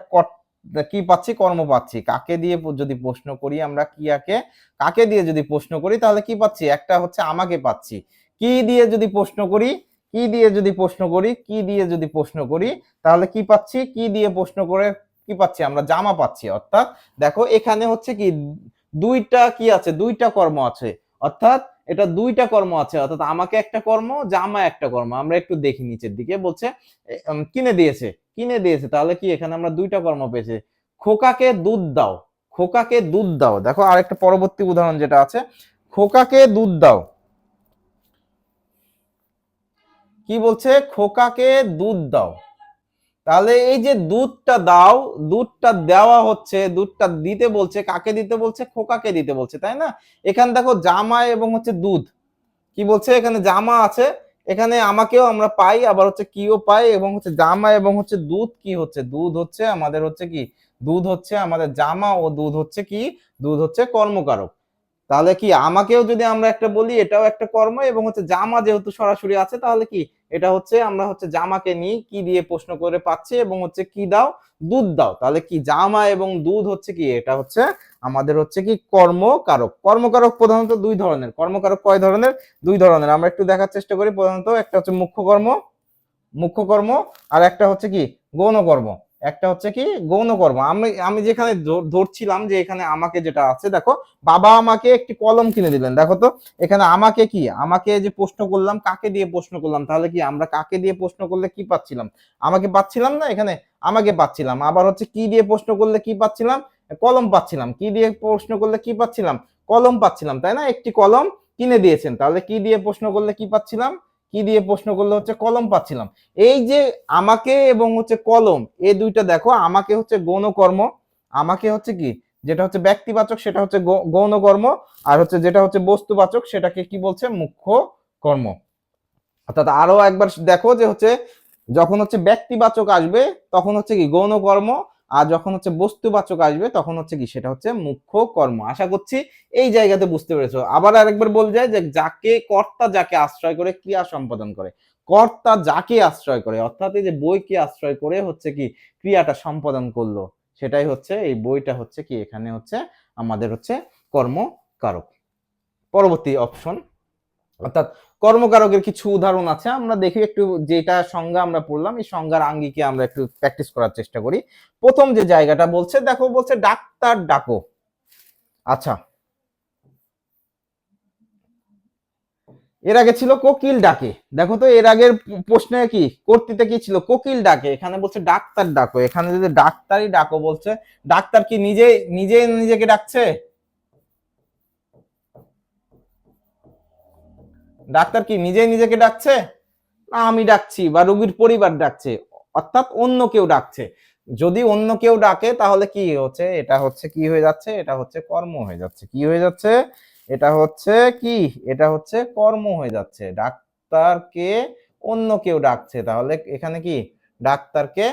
কি পাচ্ছি, কর্ম পাচ্ছি। কাকে দিয়ে যদি প্রশ্ন করি আমরা ক্রিয়াকে, কাকে দিয়ে যদি প্রশ্ন করি তাহলে কি পাচ্ছি, একটা হচ্ছে আমাকে পাচ্ছি। কি দিয়ে যদি প্রশ্ন করি, কি দিয়ে যদি প্রশ্ন করি, কি দিয়ে যদি প্রশ্ন করি তাহলে কি পাচ্ছি, কি দিয়ে প্রশ্ন করে কি পাচ্ছি, আমরা জামা পাচ্ছি। অর্থাৎ দেখো এখানে হচ্ছে কি দুইটা কি আছে, দুইটা কর্ম আছে। অর্থাৎ এটা দুইটা কর্ম আছে, অর্থাৎ আমাকে একটা কর্ম, জামা একটা কর্ম। আমরা একটু দেখি নিচের দিকে বলছে কিনে দিয়েছে, কিনে দিয়েছে, তাহলে কি এখানে আমরা দুইটা কর্ম পেয়েছি। খোকাকে দুধ দাও, খোকাকে দুধ দাও। দেখো আরেকটা পরবর্তী উদাহরণ যেটা আছে, খোকাকে দুধ দাও, কি বলছে, খোকাকে দুধ দাও। তাহলে এই যে দুধটা দাও, দুধটা দেওয়া হচ্ছে, দুধটা দিতে বলছে, কাকে দিতে বলছে, খোকাকে দিতে বলছে, তাই না। এখানে দেখো জামা এবং হচ্ছে দুধ, কি বলছে এখানে জামা আছে, এখানে আমাকেও আমরা পাই, আবার হচ্ছে কিও পাই, এবং হচ্ছে জামা এবং হচ্ছে দুধ কি হচ্ছে, দুধ হচ্ছে আমাদের হচ্ছে কি, দুধ হচ্ছে আমাদের জামা, ও দুধ হচ্ছে কি, দুধ হচ্ছে কর্মকারক। তাহলে কি আমাকেও যদি আমরা একটা বলি এটাও একটা কর্ম, এবং হচ্ছে জামা যেহেতু সরাসরি আছে তাহলে কি এটা হচ্ছে আমরা হচ্ছে জামাকে নিয়ে কি দিয়ে প্রশ্ন করে পাচ্ছি, এবং হচ্ছে কি দাও, দুধ দাও। তাহলে কি জামা এবং দুধ হচ্ছে কি, এটা হচ্ছে আমাদের হচ্ছে কি কর্মকারক। কর্মকারক প্রধানত দুই ধরনের। কর্মকারক কয় ধরনের, দুই ধরনের। আমরা একটু দেখার চেষ্টা করি। প্রধানত একটা হচ্ছে মুখ্য কর্ম, মুখ্য কর্ম, আর একটা হচ্ছে কি গৌণ কর্ম। একটা হচ্ছে কি গৌণ কর্ম। আমি আমি যেখানে ধরছিলাম যে এখানে আমাকে যেটা আছে, দেখো বাবা আমাকে একটি কলম কিনে দিলেন। দেখো তো এখানে আমাকে কি, আমাকে যে প্রশ্ন করলাম, কাকে দিয়ে প্রশ্ন করলাম, তাহলে কি আমরা কাকে দিয়ে প্রশ্ন করলে কি পাচ্ছিলাম, আমাকে পাচ্ছিলাম না, এখানে আমাকে পাচ্ছিলাম। আবার হচ্ছে কি দিয়ে প্রশ্ন করলে কি পাচ্ছিলাম, কলম পাচ্ছিলাম। কি দিয়ে প্রশ্ন করলে কি পাচ্ছিলাম, কলম পাচ্ছিলাম, তাই না। একটি কলম কিনে দিয়েছেন, তাহলে কি দিয়ে প্রশ্ন করলে কি পাচ্ছিলাম, কি দিয়ে প্রশ্ন করলে হচ্ছে কলম পাচ্ছিলাম। এই যে আমাকে এবং হচ্ছে কলম, এই দুইটা দেখো, আমাকে হচ্ছে গৌণ কর্ম, আমাকে হচ্ছে কি যেটা হচ্ছে ব্যক্তিবাচক সেটা হচ্ছে গৌণ কর্ম, আর হচ্ছে যেটা হচ্ছে বস্তুবাচক সেটাকে কি বলছে, মুখ্য কর্ম। অর্থাৎ আরো একবার দেখো যে হচ্ছে যখন হচ্ছে ব্যক্তিবাচক আসবে তখন হচ্ছে কি গৌণ কর্ম, আর যখন হচ্ছে বস্তুবাচক আসবে তখন হচ্ছে কি সেটা হচ্ছে মুখ্য কর্ম। আশা করছি এই জায়গাতে বুঝতে পেরেছো। আবার আরেকবার বলে যায় যে যাকে কর্তা যাকে আশ্রয় করে ক্রিয়া সম্পাদন করে, কর্তা যাকে আশ্রয় করে, অর্থাৎ এই যে বইকে আশ্রয় করে হচ্ছে কি ক্রিয়াটা সম্পাদন করলো, সেটাই হচ্ছে এই বইটা হচ্ছে কি এখানে হচ্ছে আমাদের হচ্ছে কর্মকারক। পরবর্তী অপশন, অর্থাৎ কর্মকারকের কিছু উদাহরণ আছে, আমরা দেখি একটু। যেটা সংজ্ঞা আমরা পড়লাম এই সংজ্ঞার আঙ্গিকে আমরা একটু প্র্যাকটিস করার চেষ্টা করি। প্রথম যে জায়গাটা বলছে, দেখো বলছে ডাক্তার ডাকো। আচ্ছা, এর আগে ছিল কোকিল ডাকে। দেখো তো এর আগের প্রশ্নে কি কর্তৃতে কি ছিল, কোকিল ডাকে। এখানে বলছে ডাক্তার ডাকো। এখানে যদি ডাক্তারই ডাকো বলছে, ডাক্তার কি নিজে নিজে নিজেকে ডাকছে, ডাক্তার কি নিজেই নিজেকে ডাকছে? না আমি ডাকছি বা রোগীর পরিবার ডাকছে, অর্থাৎ অন্য কেউ ডাকছে। যদি অন্য কেউ ডাকে তাহলে কি হচ্ছে, এটা হচ্ছে কি হয়ে যাচ্ছে, এটা হচ্ছে কর্ম হয়ে যাচ্ছে। কি হয়ে যাচ্ছে? এটা হচ্ছে কি, এটা হচ্ছে কর্ম হয়ে যাচ্ছে। ডাক্তারকে অন্য কেউ ডাকছে, তাহলে এখানে কি ডাক্তারকে,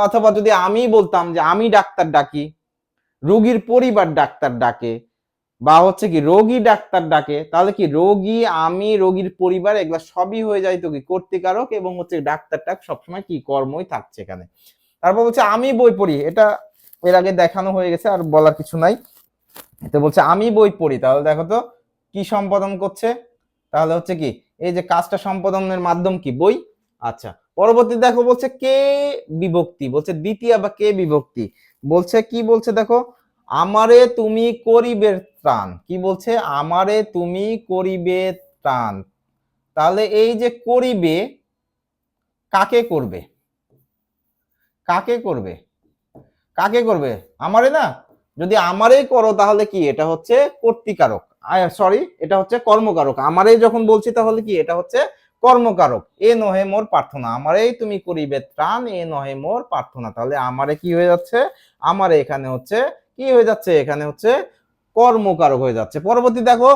অথবা যদি আমি বলতাম যে আমি ডাক্তার ডাকি, রোগীর পরিবার ডাক্তার ডাকে, বা হচ্ছে কি রোগী ডাক্তার ডাকে, তাহলে কি রোগী, আমি, রোগীর পরিবার এগুলা সবই হয়ে যায় তো কি কর্তৃকারক, এবং হচ্ছে ডাক্তারটা সবসময় কি কর্মই থাকছে এখানে। তারপর বলছে আমি বই পড়ি, এটা এর আগে দেখানো হয়ে গেছে, আর বলার কিছু নাই। তো বলছে আমি বই পড়ি, তাহলে দেখো তো কি সম্পাদন করছে, তাহলে হচ্ছে কি এই যে কাজটা সম্পাদনের মাধ্যম কি বই। আচ্ছা, পরবর্তী দেখো বলছে কে বিভক্তি, বলছে দ্বিতীয় বা কে বিভক্তি, বলছে কি বলছে দেখো, আমারে তুমি করিবে ত্রাণ, কি বলছে আমারে তুমি করিবে ত্রাণ, তাহলে এই যে করিবে কাকে করবে, কাকে করবে, কাকে করবে, আমারে না, যদি আমারেই করো তাহলে কি এটা হচ্ছে কর্তৃকারক, সরি এটা হচ্ছে কর্মকারক, আমারেই যখন বলছি তাহলে কি এটা হচ্ছে কর্মকারক। এ নহে মোর প্রার্থনা, আমারেই তুমি করিবে ত্রাণ, এ নহে মোর প্রার্থনা, তাহলে আমারে কি হয়ে যাচ্ছে, আমারে এখানে হচ্ছে কি হয়ে যাচ্ছে, এখানে হচ্ছে কর্মকারক হয়ে যাচ্ছে। পরবর্তী দেখো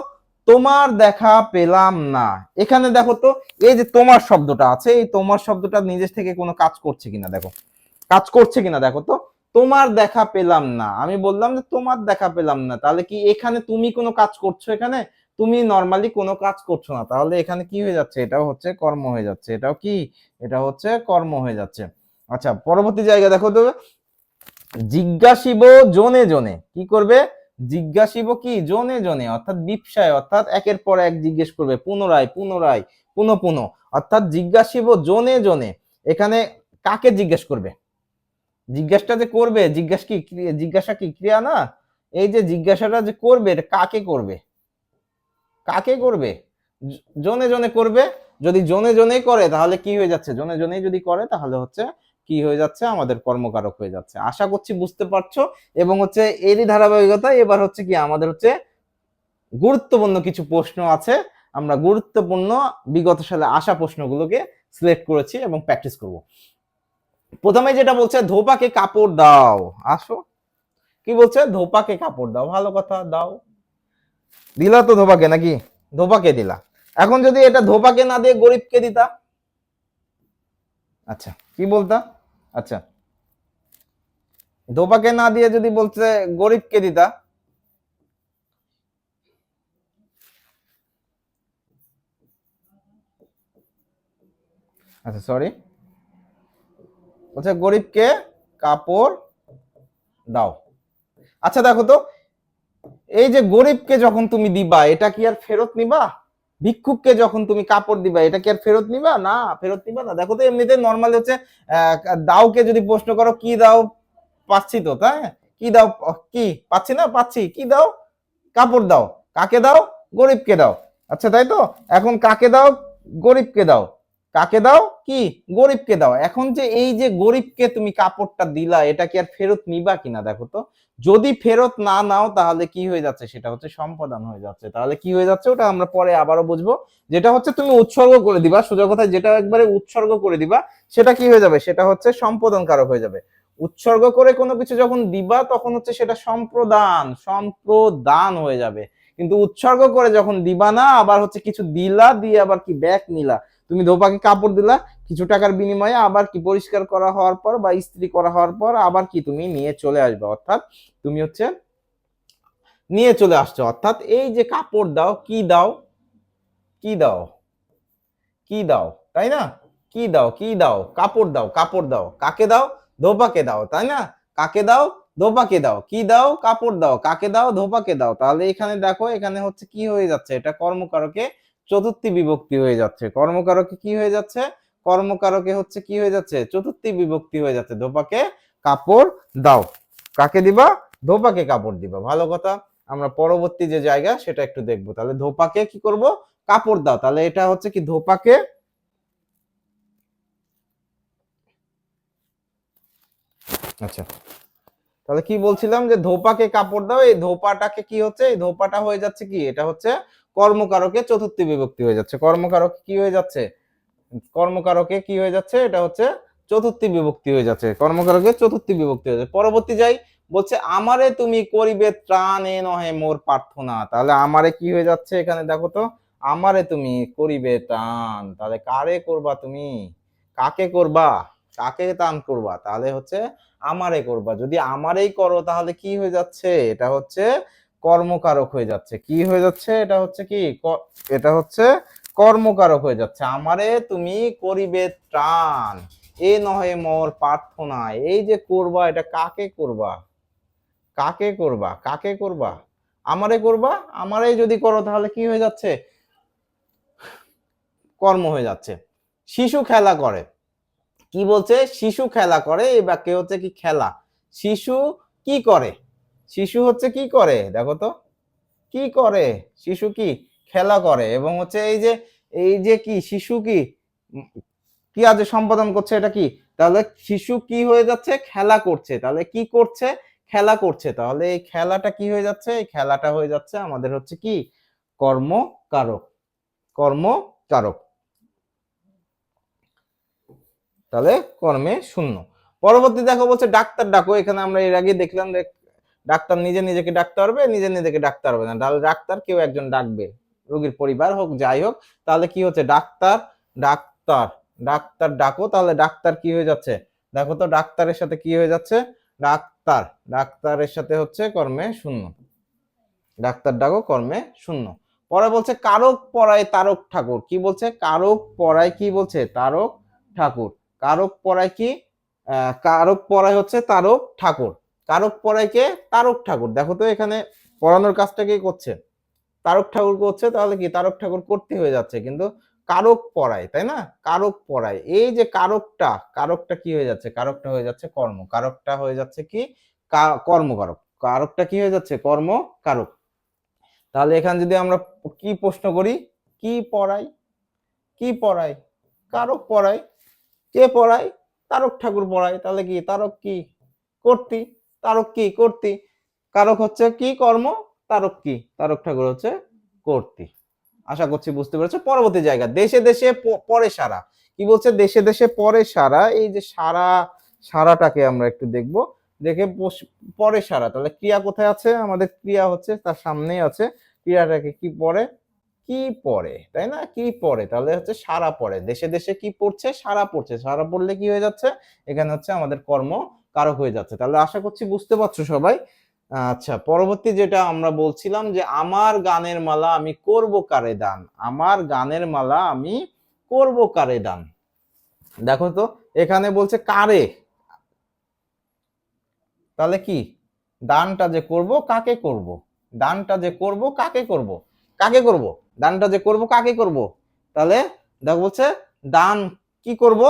তোমার দেখা পেলাম না, এখানে দেখো তো এই যে তোমার শব্দটা আছে, এই তোমার শব্দটা নিজের থেকে কোনো কাজ করছে কিনা দেখো, কাজ করছে কিনা দেখো তো, তোমার দেখা পেলাম না, আমি বললাম যে তোমার দেখা পেলাম না, তাহলে কি এখানে তুমি কোনো কাজ করছো, এখানে তুমি নরমালি কোনো কাজ করছো না, তাহলে এখানে কি হয়ে যাচ্ছে, এটাও হচ্ছে কর্ম হয়ে যাচ্ছে, এটাও কি, এটা হচ্ছে কর্ম হয়ে যাচ্ছে। আচ্ছা, পরবর্তী জায়গা দেখো তো, জিজ্ঞাসিব জনে জনে, কি করবে, জিজ্ঞাসিব কি জনে জনে, অর্থাৎ বিপসায়, অর্থাৎ একের পর এক জিজ্ঞেস করবে, পুনরায় পুনরায়, পুনঃ পুনঃ, অর্থাৎ জিজ্ঞাসিব জনে জনে, এখানে কাকে জিজ্ঞেস করবে, জিজ্ঞাসাটা যে করবে, জিজ্ঞাসা কি ক্রিয়া না, এই যে জিজ্ঞাসাটা যে করবে এটা কাকে করবে, কাকে করবে, জনে জনে করবে, যদি জনে জনেই করে তাহলে কি হয়ে যাচ্ছে, জনে জনেই যদি করে তাহলে হচ্ছে কি হয়ে যাচ্ছে, আমাদের কর্মকারক হয়ে যাচ্ছে। আশা করছি বুঝতে পারছো, এবং হচ্ছে এরই ধারাবাহিকতা এবার হচ্ছে কি আমাদের হচ্ছে গুরুত্বপূর্ণ কিছু প্রশ্ন আছে, আমরা গুরুত্বপূর্ণ বিগত সালে আসা প্রশ্নগুলোকে সিলেক্ট করেছি এবং প্র্যাকটিস করব। প্রথমে যেটা বলছে ধোপাকে কাপড় দাও, আসো কি বলছে, ধোপাকে কাপড় দাও, ভালো কথা, দাও, দিলা তো ধোপাকে নাকি, ধোপাকে দিলা, এখন যদি এটা ধোপাকে না দিয়ে গরিবকে দিতা, আচ্ছা কি বলতা, আচ্ছা ধোপাকে না দিয়ে যদি বলছে গরিবকে দিতা, আচ্ছা সরি, বলছে গরিবকে কাপড় দাও। আচ্ছা দেখো তো, এই যে গরিবকে যখন তুমি দিবা এটা কি আর ফেরত নিবা, ভিক্ষুককে যখন তুমি কাপড় দিবা এটা কি আর ফেরত নিবা, না ফেরত নিবা না। দেখো তো এমনিতে নর্মালি হচ্ছে দাওকে যদি প্রশ্ন করো কি দাও, পাচ্ছি তো, তাই কি দাও, কি পাচ্ছি না, পাচ্ছি, কি দাও, কাপড় দাও, কাকে দাও, গরিবকে দাও, আচ্ছা তাই তো, এখন কাকে দাও, গরিবকে দাও, কাকে দাও, কি গরিবকে দাও, এখন যে এই যে গরিবকে তুমি কাপড়টা দিলা এটা কি আর ফেরত নিবা কিনা দেখো তো, যদি ফেরত না নাও তাহলে কি হয়ে যাচ্ছে, সেটা হচ্ছে সম্পাদন হয়ে যাচ্ছে, তাহলে কি হয়ে যাচ্ছে ওটা আমরা পরে আবারও বুঝবো, যেটা হচ্ছে তুমি উৎসর্গ করে দিবা, সোজা কথায় যেটা একবারে উৎসর্গ করে দিবা সেটা কি হয়ে যাবে, সেটা হচ্ছে সম্পাদন কারক হয়ে যাবে। উৎসর্গ করে কোনো কিছু যখন দিবা তখন হচ্ছে সেটা সম্প্রদান, সম্প্রদান হয়ে যাবে, কিন্তু উৎসর্গ করে যখন দিবা না, আবার হচ্ছে কিছু দিলা দিয়ে আবার কি ব্যাক নিলা, তুমি ধোপাকে কাপড় দিলা কিছু টাকার বিনিময়ে, আবার কি পরিষ্কার করা হওয়ার পর বা ইস্ত্রি করা হওয়ার পর আবার কি তুমি নিয়ে চলে আসবে, অর্থাৎ তুমি হচ্ছে নিয়ে চলে আসছো, অর্থাৎ এই যে কাপড় দাও, কি দাও, কি দাও, কি দাও, তাই না, কি দাও, কি দাও, কাপড় দাও, কাপড় দাও, কাকে দাও, ধোপাকে দাও, তাই না, কাকে দাও, ধোপাকে দাও, কি দাও, কাপড় দাও, কাকে দাও, ধোপাকে দাও, তাহলে এখানে দেখো এখানে হচ্ছে কি হয়ে যাচ্ছে, এটা কর্মকারকে চতুর্থী বিভক্তি হয়ে যাচ্ছে, কর্মকারকে কি হয়ে যাচ্ছে, কর্মকারকে হচ্ছে কি হয়ে যাচ্ছে, চতুর্থী বিভক্তি হয়ে যাচ্ছে, ধোপাকে কাপড় দাও, কাকে দিবা, ধোপাকে কাপড় দিবা, ভালো কথা। আমরা পরবর্তী যে জায়গা সেটা একটু দেখবো, তাহলে ধোপাকে কি করব, কাপড় দাও, তাহলে এটা হচ্ছে কি ধোপাকে, আচ্ছা তাহলে কি বলছিলাম যে ধোপাকে কাপড় দাও, এই ধোপাটাকে কি হচ্ছে, এই ধোপাটা হয়ে যাচ্ছে কি, এটা হচ্ছে কর্মকারকে চতুর্থী বিভক্তি হয়ে যাচ্ছে। কর্মকারক কি হয়ে যাচ্ছে, কর্মকারকে কি হয়ে যাচ্ছে, এটা হচ্ছে চতুর্থী বিভক্তি হয়ে যাচ্ছে, কর্মকারকে চতুর্থী বিভক্তি হয়ে যাচ্ছে। পরবর্তী যাই, বলছে আমারে তুমি করিবে ত্রাণ এ নহে মোর প্রার্থনা। তাহলে আমারে কি হয়ে যাচ্ছে এখানে দেখো তো, আমারে তুমি করিবে ত্রাণ, তাহলে কারে করবা তুমি, কাকে করবা, কাকে ত্রাণ করবা, তাহলে হচ্ছে আমারে করবা। যদি আমারেই করো তাহলে কি হয়ে যাচ্ছে, এটা হচ্ছে কর্মকারক হয়ে যাচ্ছে। কি হয়ে যাচ্ছে, এটা হচ্ছে কি, এটা হচ্ছে কর্মকারক হয়ে যাচ্ছে। আমারে তুমি করিবে ত্রাণ এ নহে মোর প্রার্থনা, এই যে করবা এটা কাকে করবা, কাকে করবা, কাকে করবা, আমারে করবা। আমারে যদি করো তাহলে কি হয়ে যাচ্ছে, কর্ম হয়ে যাচ্ছে। শিশু খেলা করে, কি বলছে, শিশু খেলা করে, এই বাক্যে হচ্ছে কি খেলা, শিশু কি করে, শিশু হচ্ছে কি করে দেখো তো, কি করে, শিশু কি খেলা করে, এবং হচ্ছে এই যে কি শিশু কি কি আজ সম্পাদন করছে, এটা কি, তাহলে শিশু কি হয়ে যাচ্ছে, খেলা করছে, তাহলে কি করছে, খেলা করছে, তাহলে এই খেলাটা কি হয়ে যাচ্ছে, এই খেলাটা হয়ে যাচ্ছে আমাদের হচ্ছে কি কর্মকারক, কর্মকারক। তাহলে কর্মে শূন্য। পরবর্তী দেখো বলছে ডাক্তার ডাকো, এখানে আমরা এর আগে দেখলাম যে ডাক্তার নিজে নিজেকে ডাকতে পারবে, নিজে নিজেকে ডাকতে পারবে না, তাহলে ডাক্তার কেউ একজন ডাকবে, রোগীর পরিবার হোক যাই হোক, তাহলে কি হচ্ছে ডাক্তার, ডাক্তার, ডাক্তার ডাকো, তাহলে ডাক্তার কি হয়ে যাচ্ছে দেখো তো, ডাক্তারের সাথে কি হয়ে যাচ্ছে, ডাক্তার, ডাক্তারের সাথে হচ্ছে কর্মে শূন্য, ডাক্তার ডাকো কর্মে শূন্য। পরে বলছে কারক পড়ায় তারক ঠাকুর, কি বলছে, কারক পড়ায় কি বলছে, তারক ঠাকুর, কারক পড়ায় কি, কারক পড়ায় হচ্ছে তারক ঠাকুর, কারক পড়ায় কে, তারক ঠাকুর। দেখো তো এখানে পড়ানোর কাজটা কে করছে, তারক ঠাকুর করছে, তাহলে কি তারক ঠাকুর করতে হয়ে যাচ্ছে, কিন্তু কারক পড়ায়, তাই না, কারক পড়ায়, এই যে কারকটা, কারকটা কি হয়ে যাচ্ছে, কারকটা হয়ে যাচ্ছে কর্ম, কারকটা হয়ে যাচ্ছে কি কর্মকারক, কারকটা কি হয়ে যাচ্ছে কর্ম কারক। তাহলে এখানে যদি আমরা কি প্রশ্ন করি, কি পড়াই, কি পড়াই, কারক পড়াই, কে পড়ায়, তারক ঠাকুর পড়ায়, তাহলে কি তারক কি কর্তৃ, তারক কি কর্তৃ, কারক হচ্ছে কি কর্ম, তারক কি, তারক ঠাকুর হচ্ছে কর্তৃ। আশা করছি বুঝতে পেরেছো। পরবর্তী জায়গা, দেশে দেশে পরে সারা, কি বলছে, দেশে দেশে পরে সারা, এই যে সারা, সারাটাকে আমরা একটু দেখবো, দেখে পরে সারা, তাহলে ক্রিয়া কোথায় আছে, আমাদের ক্রিয়া হচ্ছে তার সামনেই আছে, ক্রিয়াটাকে কি পড়ে, কি পড়ে, তাই না, কি পড়ে, তাহলে হচ্ছে সারা পড়ে, দেশে দেশে কি পড়ছে, সারা পড়ছে, সারা পড়লে কি হয়ে যাচ্ছে, এখানে হচ্ছে আমাদের কর্ম কারক হয়ে যাচ্ছে। তাহলে আশা করছি বুঝতে পারছো সবাই। আচ্ছা, পরবর্তী যেটা আমরা বলছিলাম যে আমার গানের মালা আমি করব কারে দান, আমার গানের মালা আমি করব কারে দান। দেখো তো এখানে বলছে কারে, তাহলে কি দানটা যে করব কাকে করব, দানটা যে করব কাকে করব, কাকে করব, দানটা যে করব কাকে করব, তাহলে দেখো বলছে দান কি করব,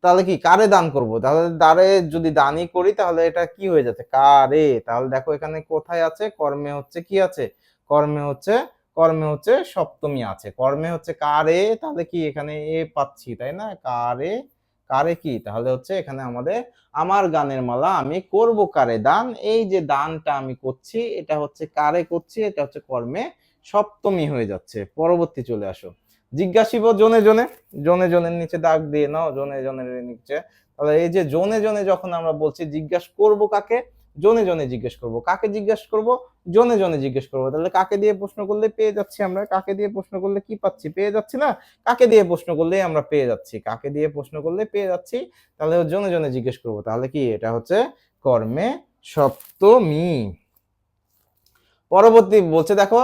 তাহলে কি কারে দান করব, তাহলে দারে যদি দানই করি তাহলে এটা কি হয়ে যাচ্ছে কারে, তাহলে দেখো এখানে কোথায় আছে, কর্মে হচ্ছে কি আছে, কর্মে হচ্ছে, কর্মে হচ্ছে সপ্তমী আছে, কর্মে হচ্ছে কারে, তাহলে কি এখানে এ পাচ্ছি, তাই না, কারে, কারে কি, তাহলে হচ্ছে এখানে আমাদের আমার গানের মালা আমি করব কারে দান, এই যে দানটা আমি করছি এটা হচ্ছে কারে করছি, এটা হচ্ছে কর্মে সপ্তমী হয়ে যাচ্ছে। পরবর্তী চলে আসো, জিজ্ঞাসিব জনে জনে, জনে জনের নিচে দাগ দিয়ে নাও, জনে জনের নিচে, তাহলে এই যে জনে জনে যখন আমরা বলছি জিজ্ঞাসা করব কাকে, জনে জনে জিজ্ঞেস করব, কাকে জিজ্ঞেস করব, জনে জনে জিজ্ঞেস করব, তাহলে কাকে দিয়ে প্রশ্ন করলে পেয়ে যাচ্ছি আমরা, কাকে দিয়ে প্রশ্ন করলে কি পাচ্ছি, পেয়ে যাচ্ছি না, কাকে দিয়ে প্রশ্ন করলে আমরা পেয়ে যাচ্ছি, কাকে দিয়ে প্রশ্ন করলে পেয়ে যাচ্ছি, তাহলে জনে জনে জিজ্ঞেস করব, তাহলে কি এটা হচ্ছে কর্মে সপ্তমী। পরবর্তী বলছে দেখো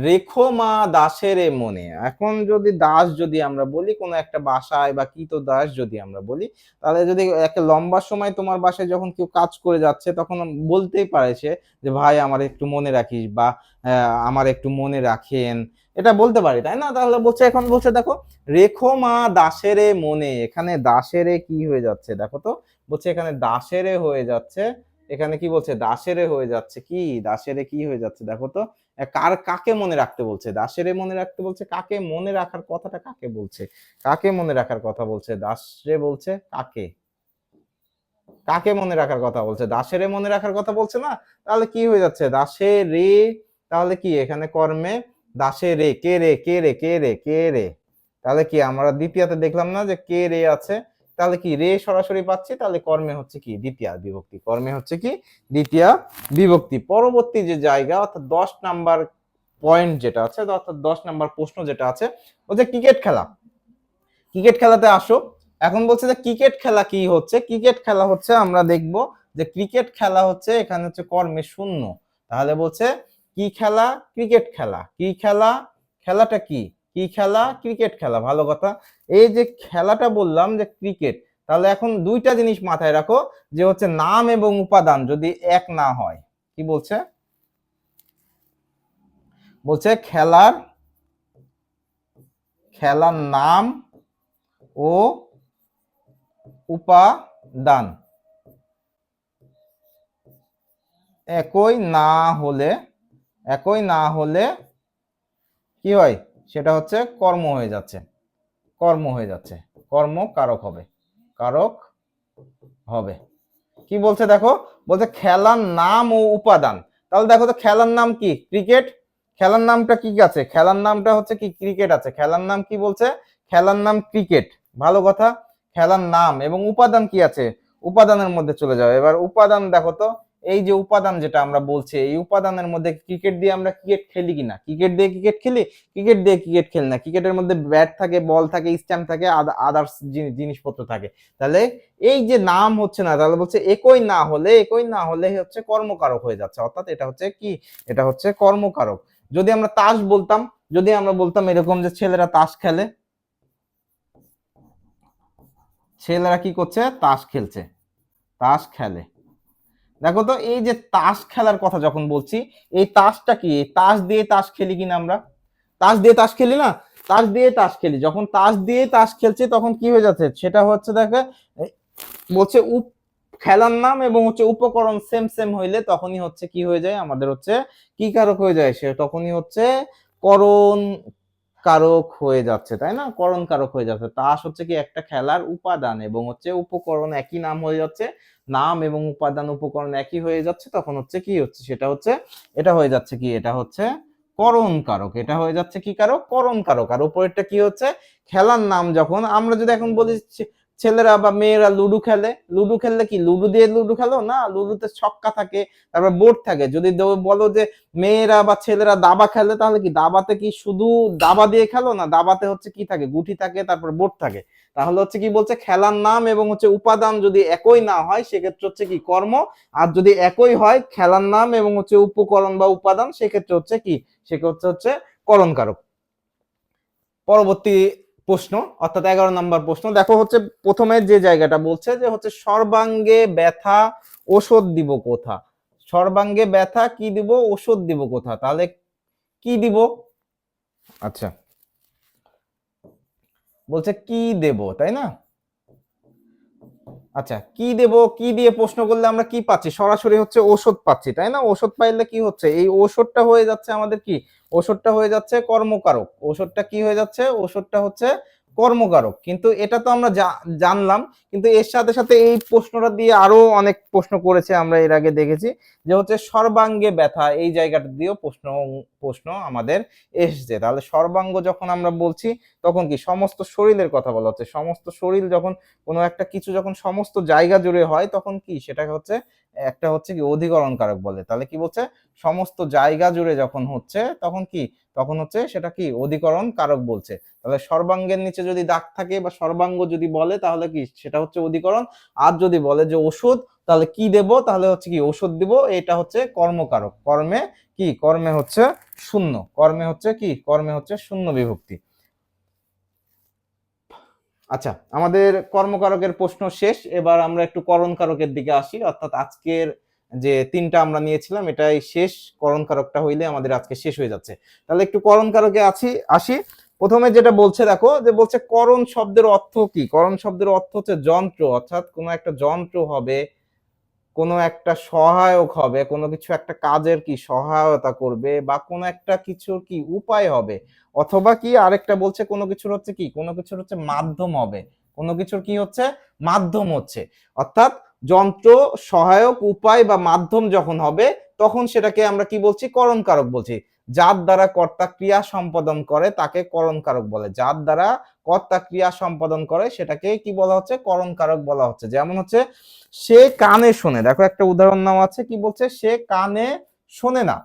রেখো মা দাসের মনে, এখন যদি দাস যদি আমরা বলি কোন একটা বাসায় বা কি তো দাস যদি আমরা বলি, তাহলে যদি একটা লম্বা সময় তোমার বাসায় যখন কেউ কাজ করে যাচ্ছে তখন বলতেই পারে সে যে ভাই আমার একটু মনে রাখিস, বা আমার একটু মনে রাখেন, এটা বলতে পারি তাই না, তাহলে বলছে এখন বলছে দেখো রেখো মা দাসেরে মনে, এখানে দাসেরে কি হয়ে যাচ্ছে দেখো তো, বলছে এখানে দাসেরে হয়ে যাচ্ছে, এখানে কি বলছে দাসেরে হয়ে যাচ্ছে, কি দাসেরে কি হয়ে যাচ্ছে দেখো তো, কার কাকে মনে রাখতে বলছে, দাসেরে মনে রাখতে বলছে, কাকে মনে রাখার কথাটা কাকে বলছে, কাকে মনে রাখার কথা বলছে, দাসরে বলছে কাকে, কাকে মনে রাখার কথা বলছে? দাসেরে মনে রাখার কথা বলছে না? তাহলে কি হয়ে যাচ্ছে? দাসে রে, তাহলে কি এখানে কর্মে দাসে রে, কে রে, কে রে, কে রে, কে রে, তাহলে কি আমরা দ্বিতীয়তে দেখলাম না যে কে রে আছে, তাহলে কি রে সরাসরি পাচ্ছি, তাহলে কর্মে হচ্ছে কি দ্বিতীয় বিভক্তি, কর্মে হচ্ছে কি দ্বিতীয় বিভক্তি। পরবর্তী যে জায়গা অর্থাৎ 10 নাম্বার পয়েন্ট যেটা আছে, অর্থাৎ 10 নাম্বার প্রশ্ন যেটা আছে, ও যে ক্রিকেট খেলা, ক্রিকেট খেলাতে আসো। এখন বলছে যে ক্রিকেট খেলা কি হচ্ছে, ক্রিকেট খেলা হচ্ছে আমরা দেখব যে ক্রিকেট খেলা হচ্ছে এখানে হচ্ছে কর্মে শূন্য, তাহলে বলছে কি খেলা, ক্রিকেট খেলা, কি খেলা, খেলাটা কি, কি খেলা, ক্রিকেট খেলা, ভালো কথা। এই যে খেলাটা বললাম যে ক্রিকেট, তাহলে এখন দুইটা জিনিস মাথায় রাখো যে হচ্ছে নাম এবং উপাদান যদি এক না হয়, কি বলছে, বলছে খেলার, খেলার নাম ও উপাদান একই না হলে, একই না হলে কি হয়, সেটা হচ্ছে কর্ম হয়ে যাচ্ছে, কর্ম হয়ে যাচ্ছে, কর্ম কারক হবে, কারক হবে। কি বলছে দেখো, বলছে খেলার নাম ও উপাদান, তাহলে দেখো তো খেলার নাম কি ক্রিকেট, খেলার নামটা কি আছে, খেলার নামটা হচ্ছে কি ক্রিকেট আছে, খেলার নাম কি বলছে, খেলার নাম ক্রিকেট, ভালো কথা। খেলার নাম এবং উপাদান কি আছে, উপাদানের মধ্যে চলে যাও, এবার উপাদান দেখো তো, এই যে উপাদান যেটা আমরা বলছি, এই উপাদানের মধ্যে ক্রিকেট দিয়ে আমরা ক্রিকেট খেলি কিনা, ক্রিকেট দিয়ে ক্রিকেট খেলি, ক্রিকেট দিয়ে ক্রিকেট খেলি না, ক্রিকেটের মধ্যে ব্যাট থাকে, বল থাকে, স্ট্যাম্প থাকে, আদার্স জিনিসপত্র থাকে, তাহলে এই যে নাম হচ্ছে না, তাহলে বলছে একই না হলে, একই না হলে হচ্ছে কর্মকারক হয়ে যাচ্ছে, অর্থাৎ এটা হচ্ছে কি, এটা হচ্ছে কর্মকারক। যদি আমরা তাস বলতাম, যদি আমরা বলতাম এরকম যে ছেলেরা তাস খেলে, ছেলেরা কি করছে, তাস খেলছে, তাস খেলে, দেখো তো এই যে তাস খেলার কথা যখন বলছি, এই তাসটা কি, এই তাস দিয়ে তাস খেলি কিনা আমরা, তাস দিয়ে তাস খেলি না, তাস দিয়ে তাস খেলি, যখন তাস দিয়ে তাস খেলছে তখন কি হয়ে যাচ্ছে, সেটা হচ্ছে দেখে বলছে খেলার নাম এবং হচ্ছে উপকরণ সেম সেম হইলে তখনই হচ্ছে কি হয়ে যায়, আমাদের হচ্ছে কি কারক হয়ে যায়, সে তখনই হচ্ছে করণ কারক হয়ে যাচ্ছে, তাই না, করণ কারক হয়ে যাচ্ছে। তাস হচ্ছে কি একটা খেলার উপাদান এবং হচ্ছে উপকরণ একই নাম হয়ে যাচ্ছে, নাম এবং উপাদান উপকরণ একই হয়ে যাচ্ছে, তখন হচ্ছে কি হচ্ছে, সেটা হচ্ছে এটা হয়ে যাচ্ছে কি, এটা হচ্ছে করণ কারক, এটা হয়ে যাচ্ছে কি কারক, করণ কারক। আর উপরেরটা কি হচ্ছে, খেলার নাম। যখন আমরা যদি এখন বলি ছেলেরা বা মেয়েরা লুডো খেলে, লুডো খেললে কি লুডো দিয়ে লুডো খেলো না, লুডোতে ছক্কা থাকে, তারপর বোর্ড থাকে। যদি বলো যে মেয়েরা বা ছেলেরা দাবা খেলে, তাহলে কি দাবাতে কি শুধু দাবা দিয়ে খেলো না, দাবাতে হচ্ছে কি থাকে, গুটি থাকে, তারপর বোর্ড থাকে। তাহলে হচ্ছে কি বলছে, খেলার নাম এবং হচ্ছে উপাদান যদি একই না হয় সেক্ষেত্রে হচ্ছে কি কর্ম, আর যদি একই হয় খেলার নাম এবং হচ্ছে উপকরণ বা উপাদান সেক্ষেত্রে হচ্ছে কি, সেক্ষেত্রে হচ্ছে করণ কারক। পরবর্তী প্রশ্ন অর্থাৎ 11 নম্বর প্রশ্ন দেখো, হচ্ছে প্রথমে যে জায়গাটা বলছে যে হচ্ছে সর্বাঙ্গে ব্যথা ওষুধ দিব কোথা, সর্বাঙ্গে ব্যথা কি দিব, ওষুধ দিব কোথা, তাহলে কি দিব, আচ্ছা বলছে কি দেব, তাই না, আচ্ছা কি দেব, কি দিয়ে প্রশ্ন করলে আমরা কি পাচ্ছি, সরাসরি হচ্ছে ওষুধ পাচ্ছি, তাই না, ওষুধ পাইলে কি হচ্ছে, এই ওষুধটা হয়ে যাচ্ছে আমাদের কি, ওষুধটা হয়ে যাচ্ছে কর্মকারক, ওষুধটা কি হয়ে যাচ্ছে, ওষুধটা হচ্ছে কর্মকারক। কিন্তু এটা তো আমরা জানলাম, কিন্তু এর সাথে সাথে এই প্রশ্নটা দিয়ে আরো অনেক প্রশ্ন করেছে, আমরা এর আগে দেখেছি যে হচ্ছে সর্বাঙ্গে ব্যথা, এই জায়গাটা দিয়েও প্রশ্ন প্রশ্ন আমাদের এসেছে। তাহলে সর্বাঙ্গ যখন আমরা বলছি তখন কি সমস্ত শরীরের কথা বলা হচ্ছে, সমস্ত শরীর যখন কোনো একটা কিছু যখন সমস্ত জায়গা জুড়ে হয় তখন কি সেটাকে হচ্ছে একটা হচ্ছে কি অধিকরণ কারক বলে। তাহলে কি বলছে, সমস্ত জায়গা জুড়ে যখন হচ্ছে তখন কি, তখন হচ্ছে সেটা কি অধিকরণ কারক বলছে। তাহলে সর্বাঙ্গের নিচে যদি দাগ থাকে বা সর্বাঙ্গ যদি বলে তাহলে কি সেটা হচ্ছে অধিকরণ, আর যদি বলে যে ওষুধ তাহলে কি দেব, তাহলে হচ্ছে কি ওষুধ দিব, এটা হচ্ছে কর্মকারক, কর্মে কি, কর্মে হচ্ছে শূন্য, কর্মে হচ্ছে কি, কর্মে হচ্ছে শূন্য বিভক্তি। আচ্ছা আমাদের কর্মকারকের প্রশ্ন শেষ, এবার আমরা একটু করণ কারকের দিকে আসি, অর্থাৎ আজকের যে তিনটা আমরা নিয়েছিলাম এটাই শেষ, করণ কারকটা হইলে আমাদের আজকে শেষ হয়ে যাচ্ছে। তাহলে একটু করণ কারকে আসি। প্রথমে যেটা বলছে দেখো, যে বলছে করণ শব্দের অর্থ কি, করণ শব্দের অর্থ হচ্ছে যন্ত্র, অর্থাৎ কোনো একটা যন্ত্র হবে, কোনো একটা সহায়ক হবে, কোনো কিছু একটা কাজের কি সহায়তা করবে, বা কোনো একটা কিছুর কি উপায় হবে, অথবা কি আরেকটা বলছে কোনো কিছুর হচ্ছে কি, কোনো কিছুর হচ্ছে মাধ্যম হবে, কোনো কিছুর কি হচ্ছে মাধ্যম হচ্ছে, অর্থাৎ যন্ত্র, সহায়ক, উপায় বা মাধ্যম যখন হবে তখন সেটাকে আমরা কি বলছি? করণ কারক বলছি। যার দ্বারা কর্তা ক্রিয়া সম্পাদন করে তাকে করণ কারক বলে। যার দ্বারা কর্তা ক্রিয়া সম্পাদন করে সেটাকে কি বলা হচ্ছে? করণ কারক বলা হচ্ছে। যেমন হচ্ছে সে কানে শোনে, দেখো একটা উদাহরণ নাম আছে, কি বলছে? সে কানে শোনে না।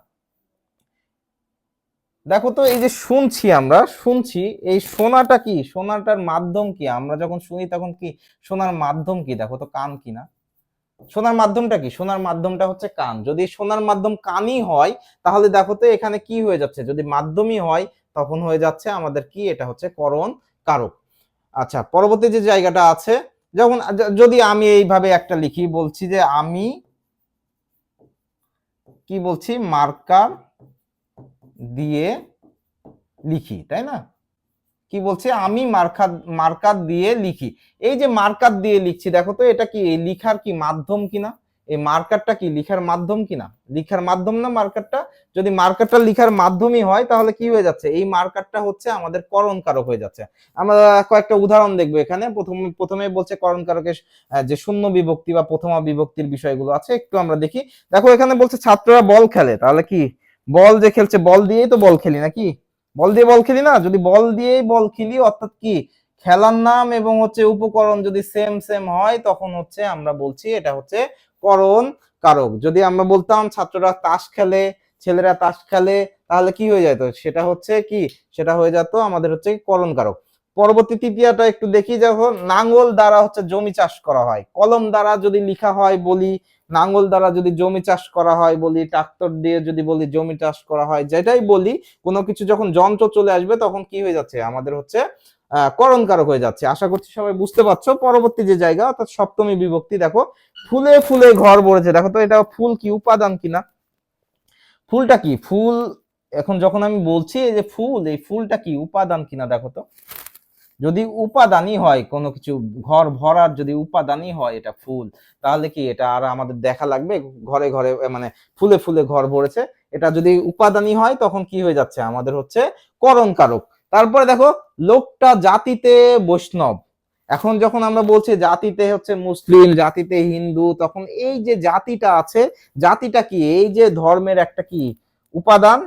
দেখো তো এই যে শুনছি, আমরা শুনছি, এই শোনাটা কি? শোনাটার মাধ্যম কি? আমরা যখন শুনি তখন কি শোনার মাধ্যম কি? দেখো তো কান কি না? শোনার মাধ্যমটা কি? শোনার মাধ্যমটা হচ্ছে কান। যদি শোনার মাধ্যম কানই হয় তাহলে দেখো তো এখানে কি হয়ে যাচ্ছে? যদি মাধ্যমই হয় তখন হয়ে যাচ্ছে আমাদের কি? এটা হচ্ছে করণ কারক। আচ্ছা, পরবর্তী যে জায়গাটা আছে, যখন যদি আমি এইভাবে একটা লিখি, বলছি যে আমি কি বলছি? মার্কার দিয়ে লিখি, তাই না? কি বলছে? আমি মার্কার দিয়ে লিখি। এই যে মার্কার দিয়ে লিখছি, দেখো তো এটা কি লিখার কি মাধ্যম কিনা? এই মার্কারটা কি লিখার মাধ্যম কিনা? লিখার মাধ্যম না মার্কারটা? যদি মার্কারটা লিখার মাধ্যমই হয় তাহলে কি হয়ে যাচ্ছে? এই মার্কারটা হচ্ছে আমাদের করণ কারক হয়ে যাচ্ছে। আমরা কয়েকটা উদাহরণ দেখবো এখানে। প্রথমে বলছে করণ কারকের যে শূন্য বিভক্তি বা প্রথমা বিভক্তির বিষয়গুলো আছে, একটু আমরা দেখি। দেখো এখানে বলছে ছাত্ররা বল খেলে, তাহলে কি বল যে খেলছে, বল দিয়েই তো বল খেলি নাকি? বল দিয়ে বল খেলি না? যদি বল দিয়েই বল খেলি, অর্থাৎ কি খেলার নাম এবং হচ্ছে উপকরণ যদি সেম সেম হয় তখন হচ্ছে আমরা বলছি এটা হচ্ছে করণ কারক। যদি আমরা বলতাম ছাত্ররা তাস খেলে, ছেলেরা তাস খেলে, তাহলে কি হয়ে যেত? সেটা হচ্ছে কি? সেটা হয়ে যেত আমাদের হচ্ছে করণ কারক। পরবর্তী তৃতীয়টা একটু দেখি। যখন নাঙ্গল দ্বারা হচ্ছে জমি চাষ করা হয়, কলম দ্বারা যদি লিখা হয় বলি, নাঙ্গল দ্বারা যদি জমি চাষ করা হয় বলি, ট্রাক্টর দিয়ে যদি বলি জমি চাষ করা হয়, যেটাই বলি, কোনো কিছু যখন যন্ত্র চলে আসবে তখন কি হয়ে যাচ্ছে? আমাদের হচ্ছে করণ কারক হয়ে যাচ্ছে। আশা করছি সবাই বুঝতে পারছো। পরবর্তী যে জায়গা অর্থাৎ সপ্তমী বিভক্তি, দেখো ফুলে ফুলে ঘর ভরেছে। দেখো তো এটা ফুল কি উপাদান কিনা? ফুলটা কি? ফুল এখন যখন আমি বলছি এই যে ফুল, এই ফুলটা কি উপাদান কিনা? দেখো তো যদি উপাদানই হয় কোনো কিছু, ঘর ভরার যদি উপাদানই হয় এটা ফুল, তাহলে কি এটা আর আমাদের দেখা লাগবে? ঘরে ঘরে মানে ফুলে ফুলে ঘর ভরেছে, এটা যদি উপাদানই হয় তখন কি হয়ে যাচ্ছে? আমাদের হচ্ছে করণ কারক। তারপরে দেখো লোকটা জাতিতে বৈষ্ণব। এখন যখন আমরা বলছি জাতিতে হচ্ছে মুসলিম, জাতিতে হিন্দু, তখন এই যে জাতিটা আছে, জাতিটা কি? এই যে ধর্মের একটা কি উপাদান,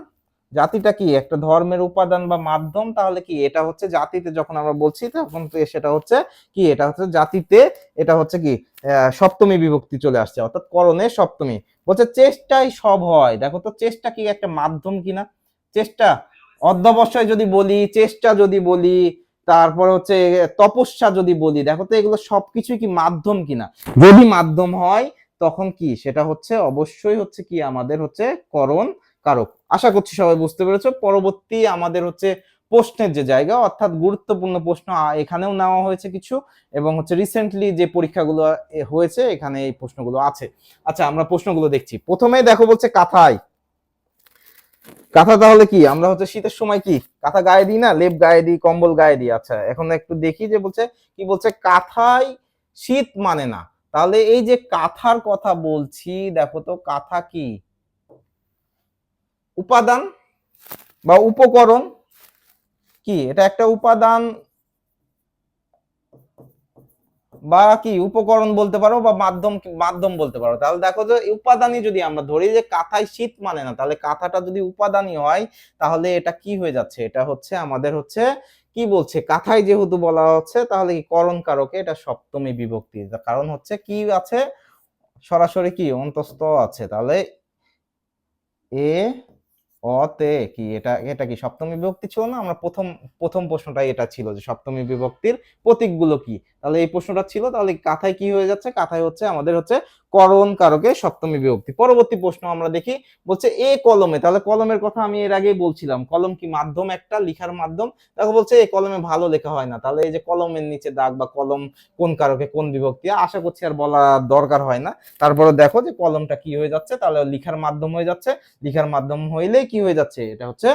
জাতিটা কি একটা ধর্মের উপাদান বা মাধ্যম, তাহলে কি এটা হচ্ছে জাতিতে যখন আমরা বলছি তখন সেটা হচ্ছে কি? এটা হচ্ছে জাতিতে, এটা হচ্ছে কি সপ্তমী বিভক্তি চলে আসছে, অর্থাৎ করণে সপ্তমী। বলছে চেষ্টাই সব হয়। দেখো তো চেষ্টা কি একটা মাধ্যম কিনা? চেষ্টা, অধ্যবসায় যদি বলি, চেষ্টা যদি বলি, তারপর হচ্ছে তপস্যা যদি বলি, দেখো তো এগুলো সবকিছুই কি মাধ্যম কিনা? যদি মাধ্যম হয় তখন কি সেটা হচ্ছে অবশ্যই হচ্ছে কি আমাদের হচ্ছে করণ কারক। আশা করছি সবাই বুঝতে পেরেছো। পরবর্তী আমাদের হচ্ছে প্রশ্নের যে জায়গা, অর্থাৎ গুরুত্বপূর্ণ প্রশ্ন এখানেও নেওয়া হয়েছে কিছু, এবং হচ্ছে রিসেন্টলি যে পরীক্ষাগুলো হয়েছে এখানে এই প্রশ্নগুলো আছে। আচ্ছা, আমরা প্রশ্নগুলো দেখছি। প্রথমে দেখো বলছে কাঁথায়, কাঁথা তাহলে কি? আমরা হচ্ছে শীতের সময় কি কাঁথা গায়ে দিই না? লেপ গায়ে দিই, কম্বল গায়ে দিই। আচ্ছা, এখন একটু দেখি যে বলছে কি বলছে কাঁথায় শীত মানে না। তাহলে এই যে কাঁথার কথা বলছি, দেখো তো কাঁথা কি উপাদান বা উপকরণ? কি এটা একটা উপাদান বা কি উপকরণ বলতে পারো, বা মাধ্যম মাধ্যম বলতে পারো। তাহলে দেখো যে উপাদানই যদি আমরা ধরি, যে কাঁথায় শীত মানে না, তাহলে কাঁথাটা যদি উপাদানই হয় তাহলে এটা কি হয়ে যাচ্ছে? এটা হচ্ছে আমাদের হচ্ছে কি বলছে? কাঁথায় যেহেতু বলা হচ্ছে তাহলে কি করণ কারকে এটা সপ্তমী বিভক্তি। কারণ হচ্ছে কি আছে? সরাসরি কি অন্তস্থ আছে। তাহলে এ অতে কি এটা, এটা কি সপ্তমী বিভক্তি ছিল না? আমরা প্রথম প্রথম প্রশ্নটাই এটা ছিল যে সপ্তমী বিভক্তির প্রতীকগুলো কি। তাহলে এই প্রশ্নটা ছিল। তাহলে কাথায় কি হয়ে যাচ্ছে? কাথায় হচ্ছে আমাদের হচ্ছে করণ কারকে সপ্তমী বিভক্তি। পরবর্তী প্রশ্ন আমরা দেখি। বলছে এ কলমে, তাহলে কলমের কথা আমি এর আগেই বলছিলাম, কলম কি মাধ্যম, একটা লিখার মাধ্যম। দেখো বলছে এই কলমে ভালো লেখা হয় না, তাহলে এই যে কলমের নিচে দাগ বা কলম কোন কারকে কোন বিভক্তি, আশা করছি আর বলা দরকার হয় না। তারপরে দেখো যে কলমটা কি হয়ে যাচ্ছে? তাহলে লিখার মাধ্যম হয়ে যাচ্ছে। লিখার মাধ্যম হইলে কি হয়ে যাচ্ছে? এটা হচ্ছে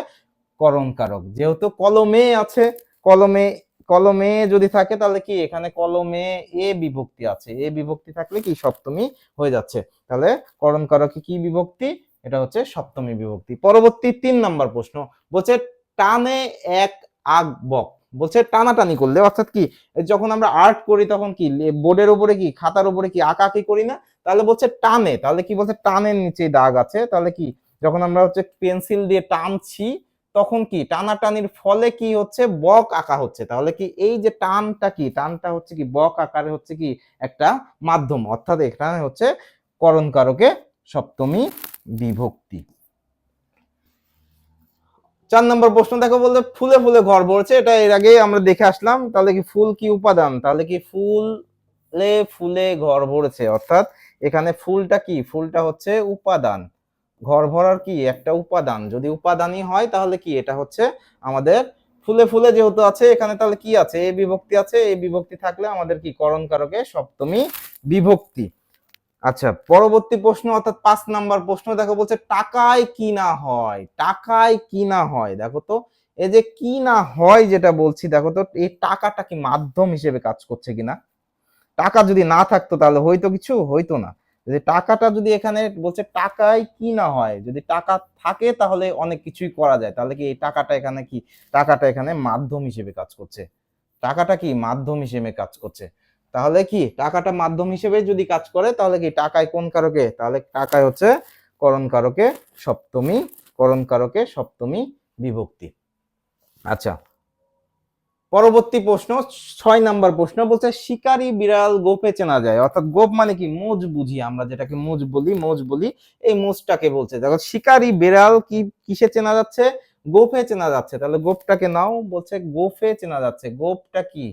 করণ কারক। যেহেতু কলমে আছে, কলমে কলমে যদি থাকে তাহলে কি এখানে কলমে এ বিভক্তি আছে, এ বিভক্তি থাকলে কি সপ্তমী হয়ে যাচ্ছে। তাহলে করণ কারকে কি বিভক্তি? এটা হচ্ছে সপ্তমী বিভক্তি। পরবর্তী 3 নাম্বার প্রশ্ন বলছে টানে এক আগ বক। বলছে টানাটানি করলে, অর্থাৎ কি যখন আমরা আর্ট করি তখন কি বোর্ডের উপরে কি খাতার উপরে কি আঁকাআঁকি করি না, তাহলে বলছে টানে, তাহলে কি বলছে টানের নিচে দাগ আছে, তাহলে কি যখন আমরা হচ্ছে পেন্সিল দিয়ে টানছি তখন কি টানাটানির ফলে কি হচ্ছে বক আঁকা হচ্ছে, তাহলে কি এই যে টানটা কি টানটা হচ্ছে কি বক আকারে হচ্ছে কি একটা মাধ্যম, অর্থাৎ এখানে হচ্ছে করণ কারকে সপ্তমী বিভক্তি। 4 নম্বর প্রশ্ন দেখো, বলতে ফুলে ফুলে ঘর ভরেছে, এটা এর আগেই আমরা দেখে আসলাম, তাহলে কি ফুল কি উপাদান, তাহলে কি ফুলে ফুলে ঘর ভরেছে, অর্থাৎ এখানে ফুলটা কি ফুলটা হচ্ছে উপাদান, ঘর ভরার কি একটা উপাদান, যদি উপাদানই হয় তাহলে কি এটা হচ্ছে আমাদের ফুলে ফুলে যেহেতু আছে এখানে, তাহলে কি আছে এ বিভক্তি আছে, এই বিভক্তি থাকলে আমাদের কি করণ কারকে সপ্তমী বিভক্তি। আচ্ছা, পরবর্তী প্রশ্ন অর্থাৎ 5 নাম্বার প্রশ্ন দেখো, বলছে টাকায় কি না হয়, টাকায় কি না হয়, দেখো তো এই যে কি না হয় যেটা বলছি, দেখো তো এই টাকাটা কি মাধ্যম হিসেবে কাজ করছে কিনা, টাকা যদি না থাকতো তাহলে হয়তো কিছু হইতো না, যদি টাকাটা যদি এখানে বলছে টাকায় কি না হয়, যদি টাকা থাকে তাহলে অনেক কিছুই করা যায়, তাহলে কি এই টাকাটা এখানে কি টাকাটা এখানে মাধ্যম হিসেবে কাজ করছে, টাকাটা কি মাধ্যম হিসেবে কাজ করছে, তাহলে কি টাকাটা মাধ্যম হিসেবে যদি কাজ করে তাহলে কি টাকায় কোন কারকে, তাহলে টাকায় হচ্ছে করণ কারকে সপ্তমী, করণ কারকে সপ্তমী বিভক্তি। আচ্ছা, পরবর্তী প্রশ্ন 6 নাম্বার প্রশ্ন, বলছে শিকারী বিড়াল গোপে চেনা যায়, অর্থাৎ গোপ মানে কি মোজ বুঝি, আমরা যেটাকে মোজ বলি এই মোজটাকে বলছে, দেখো শিকারী বিড়াল কি কিসে চেনা যাচ্ছে, গোফে চেনা যাচ্ছে, তাহলে গোপটাকে নাও, বলছে গোফে চেনা যাচ্ছে, গোপটা কি,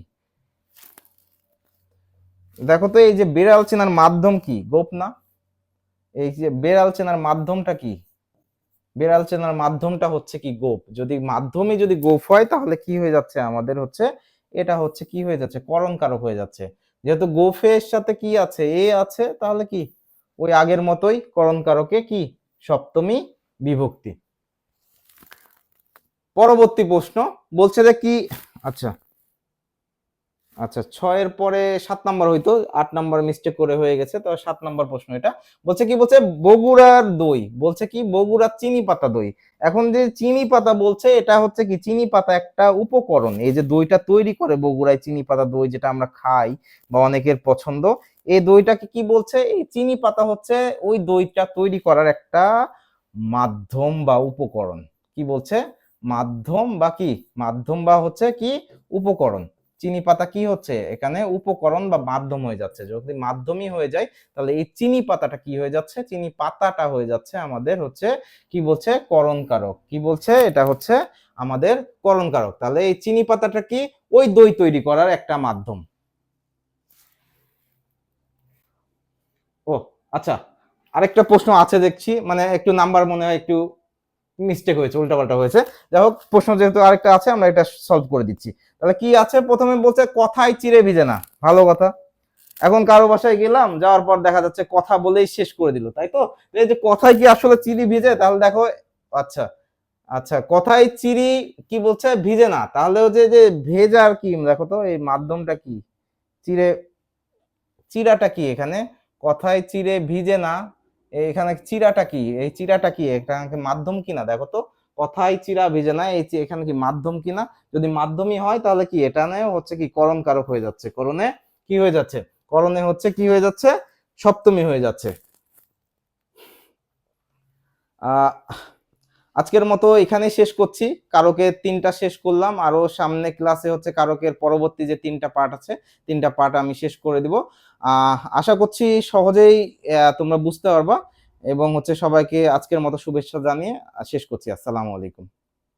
দেখো তো এই যে বিড়াল চেনার মাধ্যম কি গোপ না, এই যে বিড়াল চেনার মাধ্যমটা কি, বিড়াল চেনার মাধ্যমটা হচ্ছে কি গোপ, যদি মাধ্যমে যদি গোপ হয় তাহলে কি হয়ে যাচ্ছে আমাদের হচ্ছে এটা হচ্ছে কি হয়ে যাচ্ছে করণ কারক হয়ে যাচ্ছে, যেহেতু গোফের সাথে কি আছে এ আছে, তাহলে কি ওই আগের মতোই করণ কারকে কি সপ্তমী বিভক্তি। পরবর্তী প্রশ্ন বলছে যে কি, আচ্ছা আচ্ছা 6 পরে 7 নাম্বার হইতো, 8 নাম্বার মিস্টেক করে হয়ে গেছে, তো 7 নাম্বার প্রশ্ন এটা, বলছে কি বলছে বগুড়ার দই, বলছে কি বগুড়ার চিনি পাতা দই, এখন যে চিনি পাতা বলছে এটা হচ্ছে কি চিনি পাতা একটা উপকরণ, এই যে দইটা তৈরি করে বগুড়ায় চিনি পাতা দই যেটা আমরা খাই বা অনেকের পছন্দ, এই দইটাকে কি বলছে এই চিনি পাতা হচ্ছে ওই দইটা তৈরি করার একটা মাধ্যম বা উপকরণ, কি বলছে মাধ্যম বা কি মাধ্যম বা হচ্ছে কি উপকরণ, চিনি পাতা কি হচ্ছে এখানে উপকরণ বা মাধ্যম হয়ে যাচ্ছে, যদি মাধ্যমই হয়ে যায় তাহলে এই চিনি পাতাটা কি হয়ে যাচ্ছে, চিনি পাতাটা হয়ে যাচ্ছে আমাদের হচ্ছে কি বলছে করণ কারক, কি বলছে এটা হচ্ছে আমাদের করণ কারক, তাহলে এই চিনি পাতাটা কি ওই দই তৈরি করার একটা মাধ্যম। ও আচ্ছা, আরেকটা প্রশ্ন আছে দেখছি, মানে একটু নাম্বার মনে হয় একটু মিস্টেক হয়েছে, উল্টাপাল্টা হয়েছে, যাই হোক প্রশ্ন যেহেতু আরেকটা আছে আমরা এটা সলভ করে দিচ্ছি। তাহলে কি আছে, প্রথমে বলছে কথায় চিড়ে ভিজে না, ভালো কথা, এখন কারো বাসায় গেলাম, যাওয়ার পর দেখা যাচ্ছে কথা বলেই শেষ করে দিল, তাই তো, এই যে কথায় কি আসলে চিড়ি ভিজে, তাহলে দেখো আচ্ছা আচ্ছা কথায় চিড়ি কি বলছে ভিজে না, তাহলে যে যে ভেজার কি দেখো তো এই মাধ্যমটা কি চিড়ে, চিড়াটা কি এখানে, কথায় চিড়ে ভিজে না, এখানে চিড়াটা কি এই চিড়াটা কি এখানে মাধ্যম কিনা, দেখো তো কথায় চিড়া ভিজে না, এই এখানে কি মাধ্যম কিনা, যদি মাধ্যমই হয় তাহলে কি এটা হচ্ছে কি করণ কারক হয়ে যাচ্ছে, করণে কি হয়ে যাচ্ছে, করণে হচ্ছে কি হয়ে যাচ্ছে সপ্তমী হয়ে যাচ্ছে। আহ আজকের মতো এখানেই শেষ করছি, কারকের 3টা শেষ করলাম, আরো সামনে ক্লাসে হচ্ছে কারকের পরবর্তী যে 3টা পার্ট আছে 3টা পার্ট আমি শেষ করে দিব, আশা করছি সহজেই তোমরা বুঝতে পারবা, এবং হচ্ছে সবাইকে আজকের মতো শুভেচ্ছা জানিয়ে শেষ করছি, আসসালামু আলাইকুম।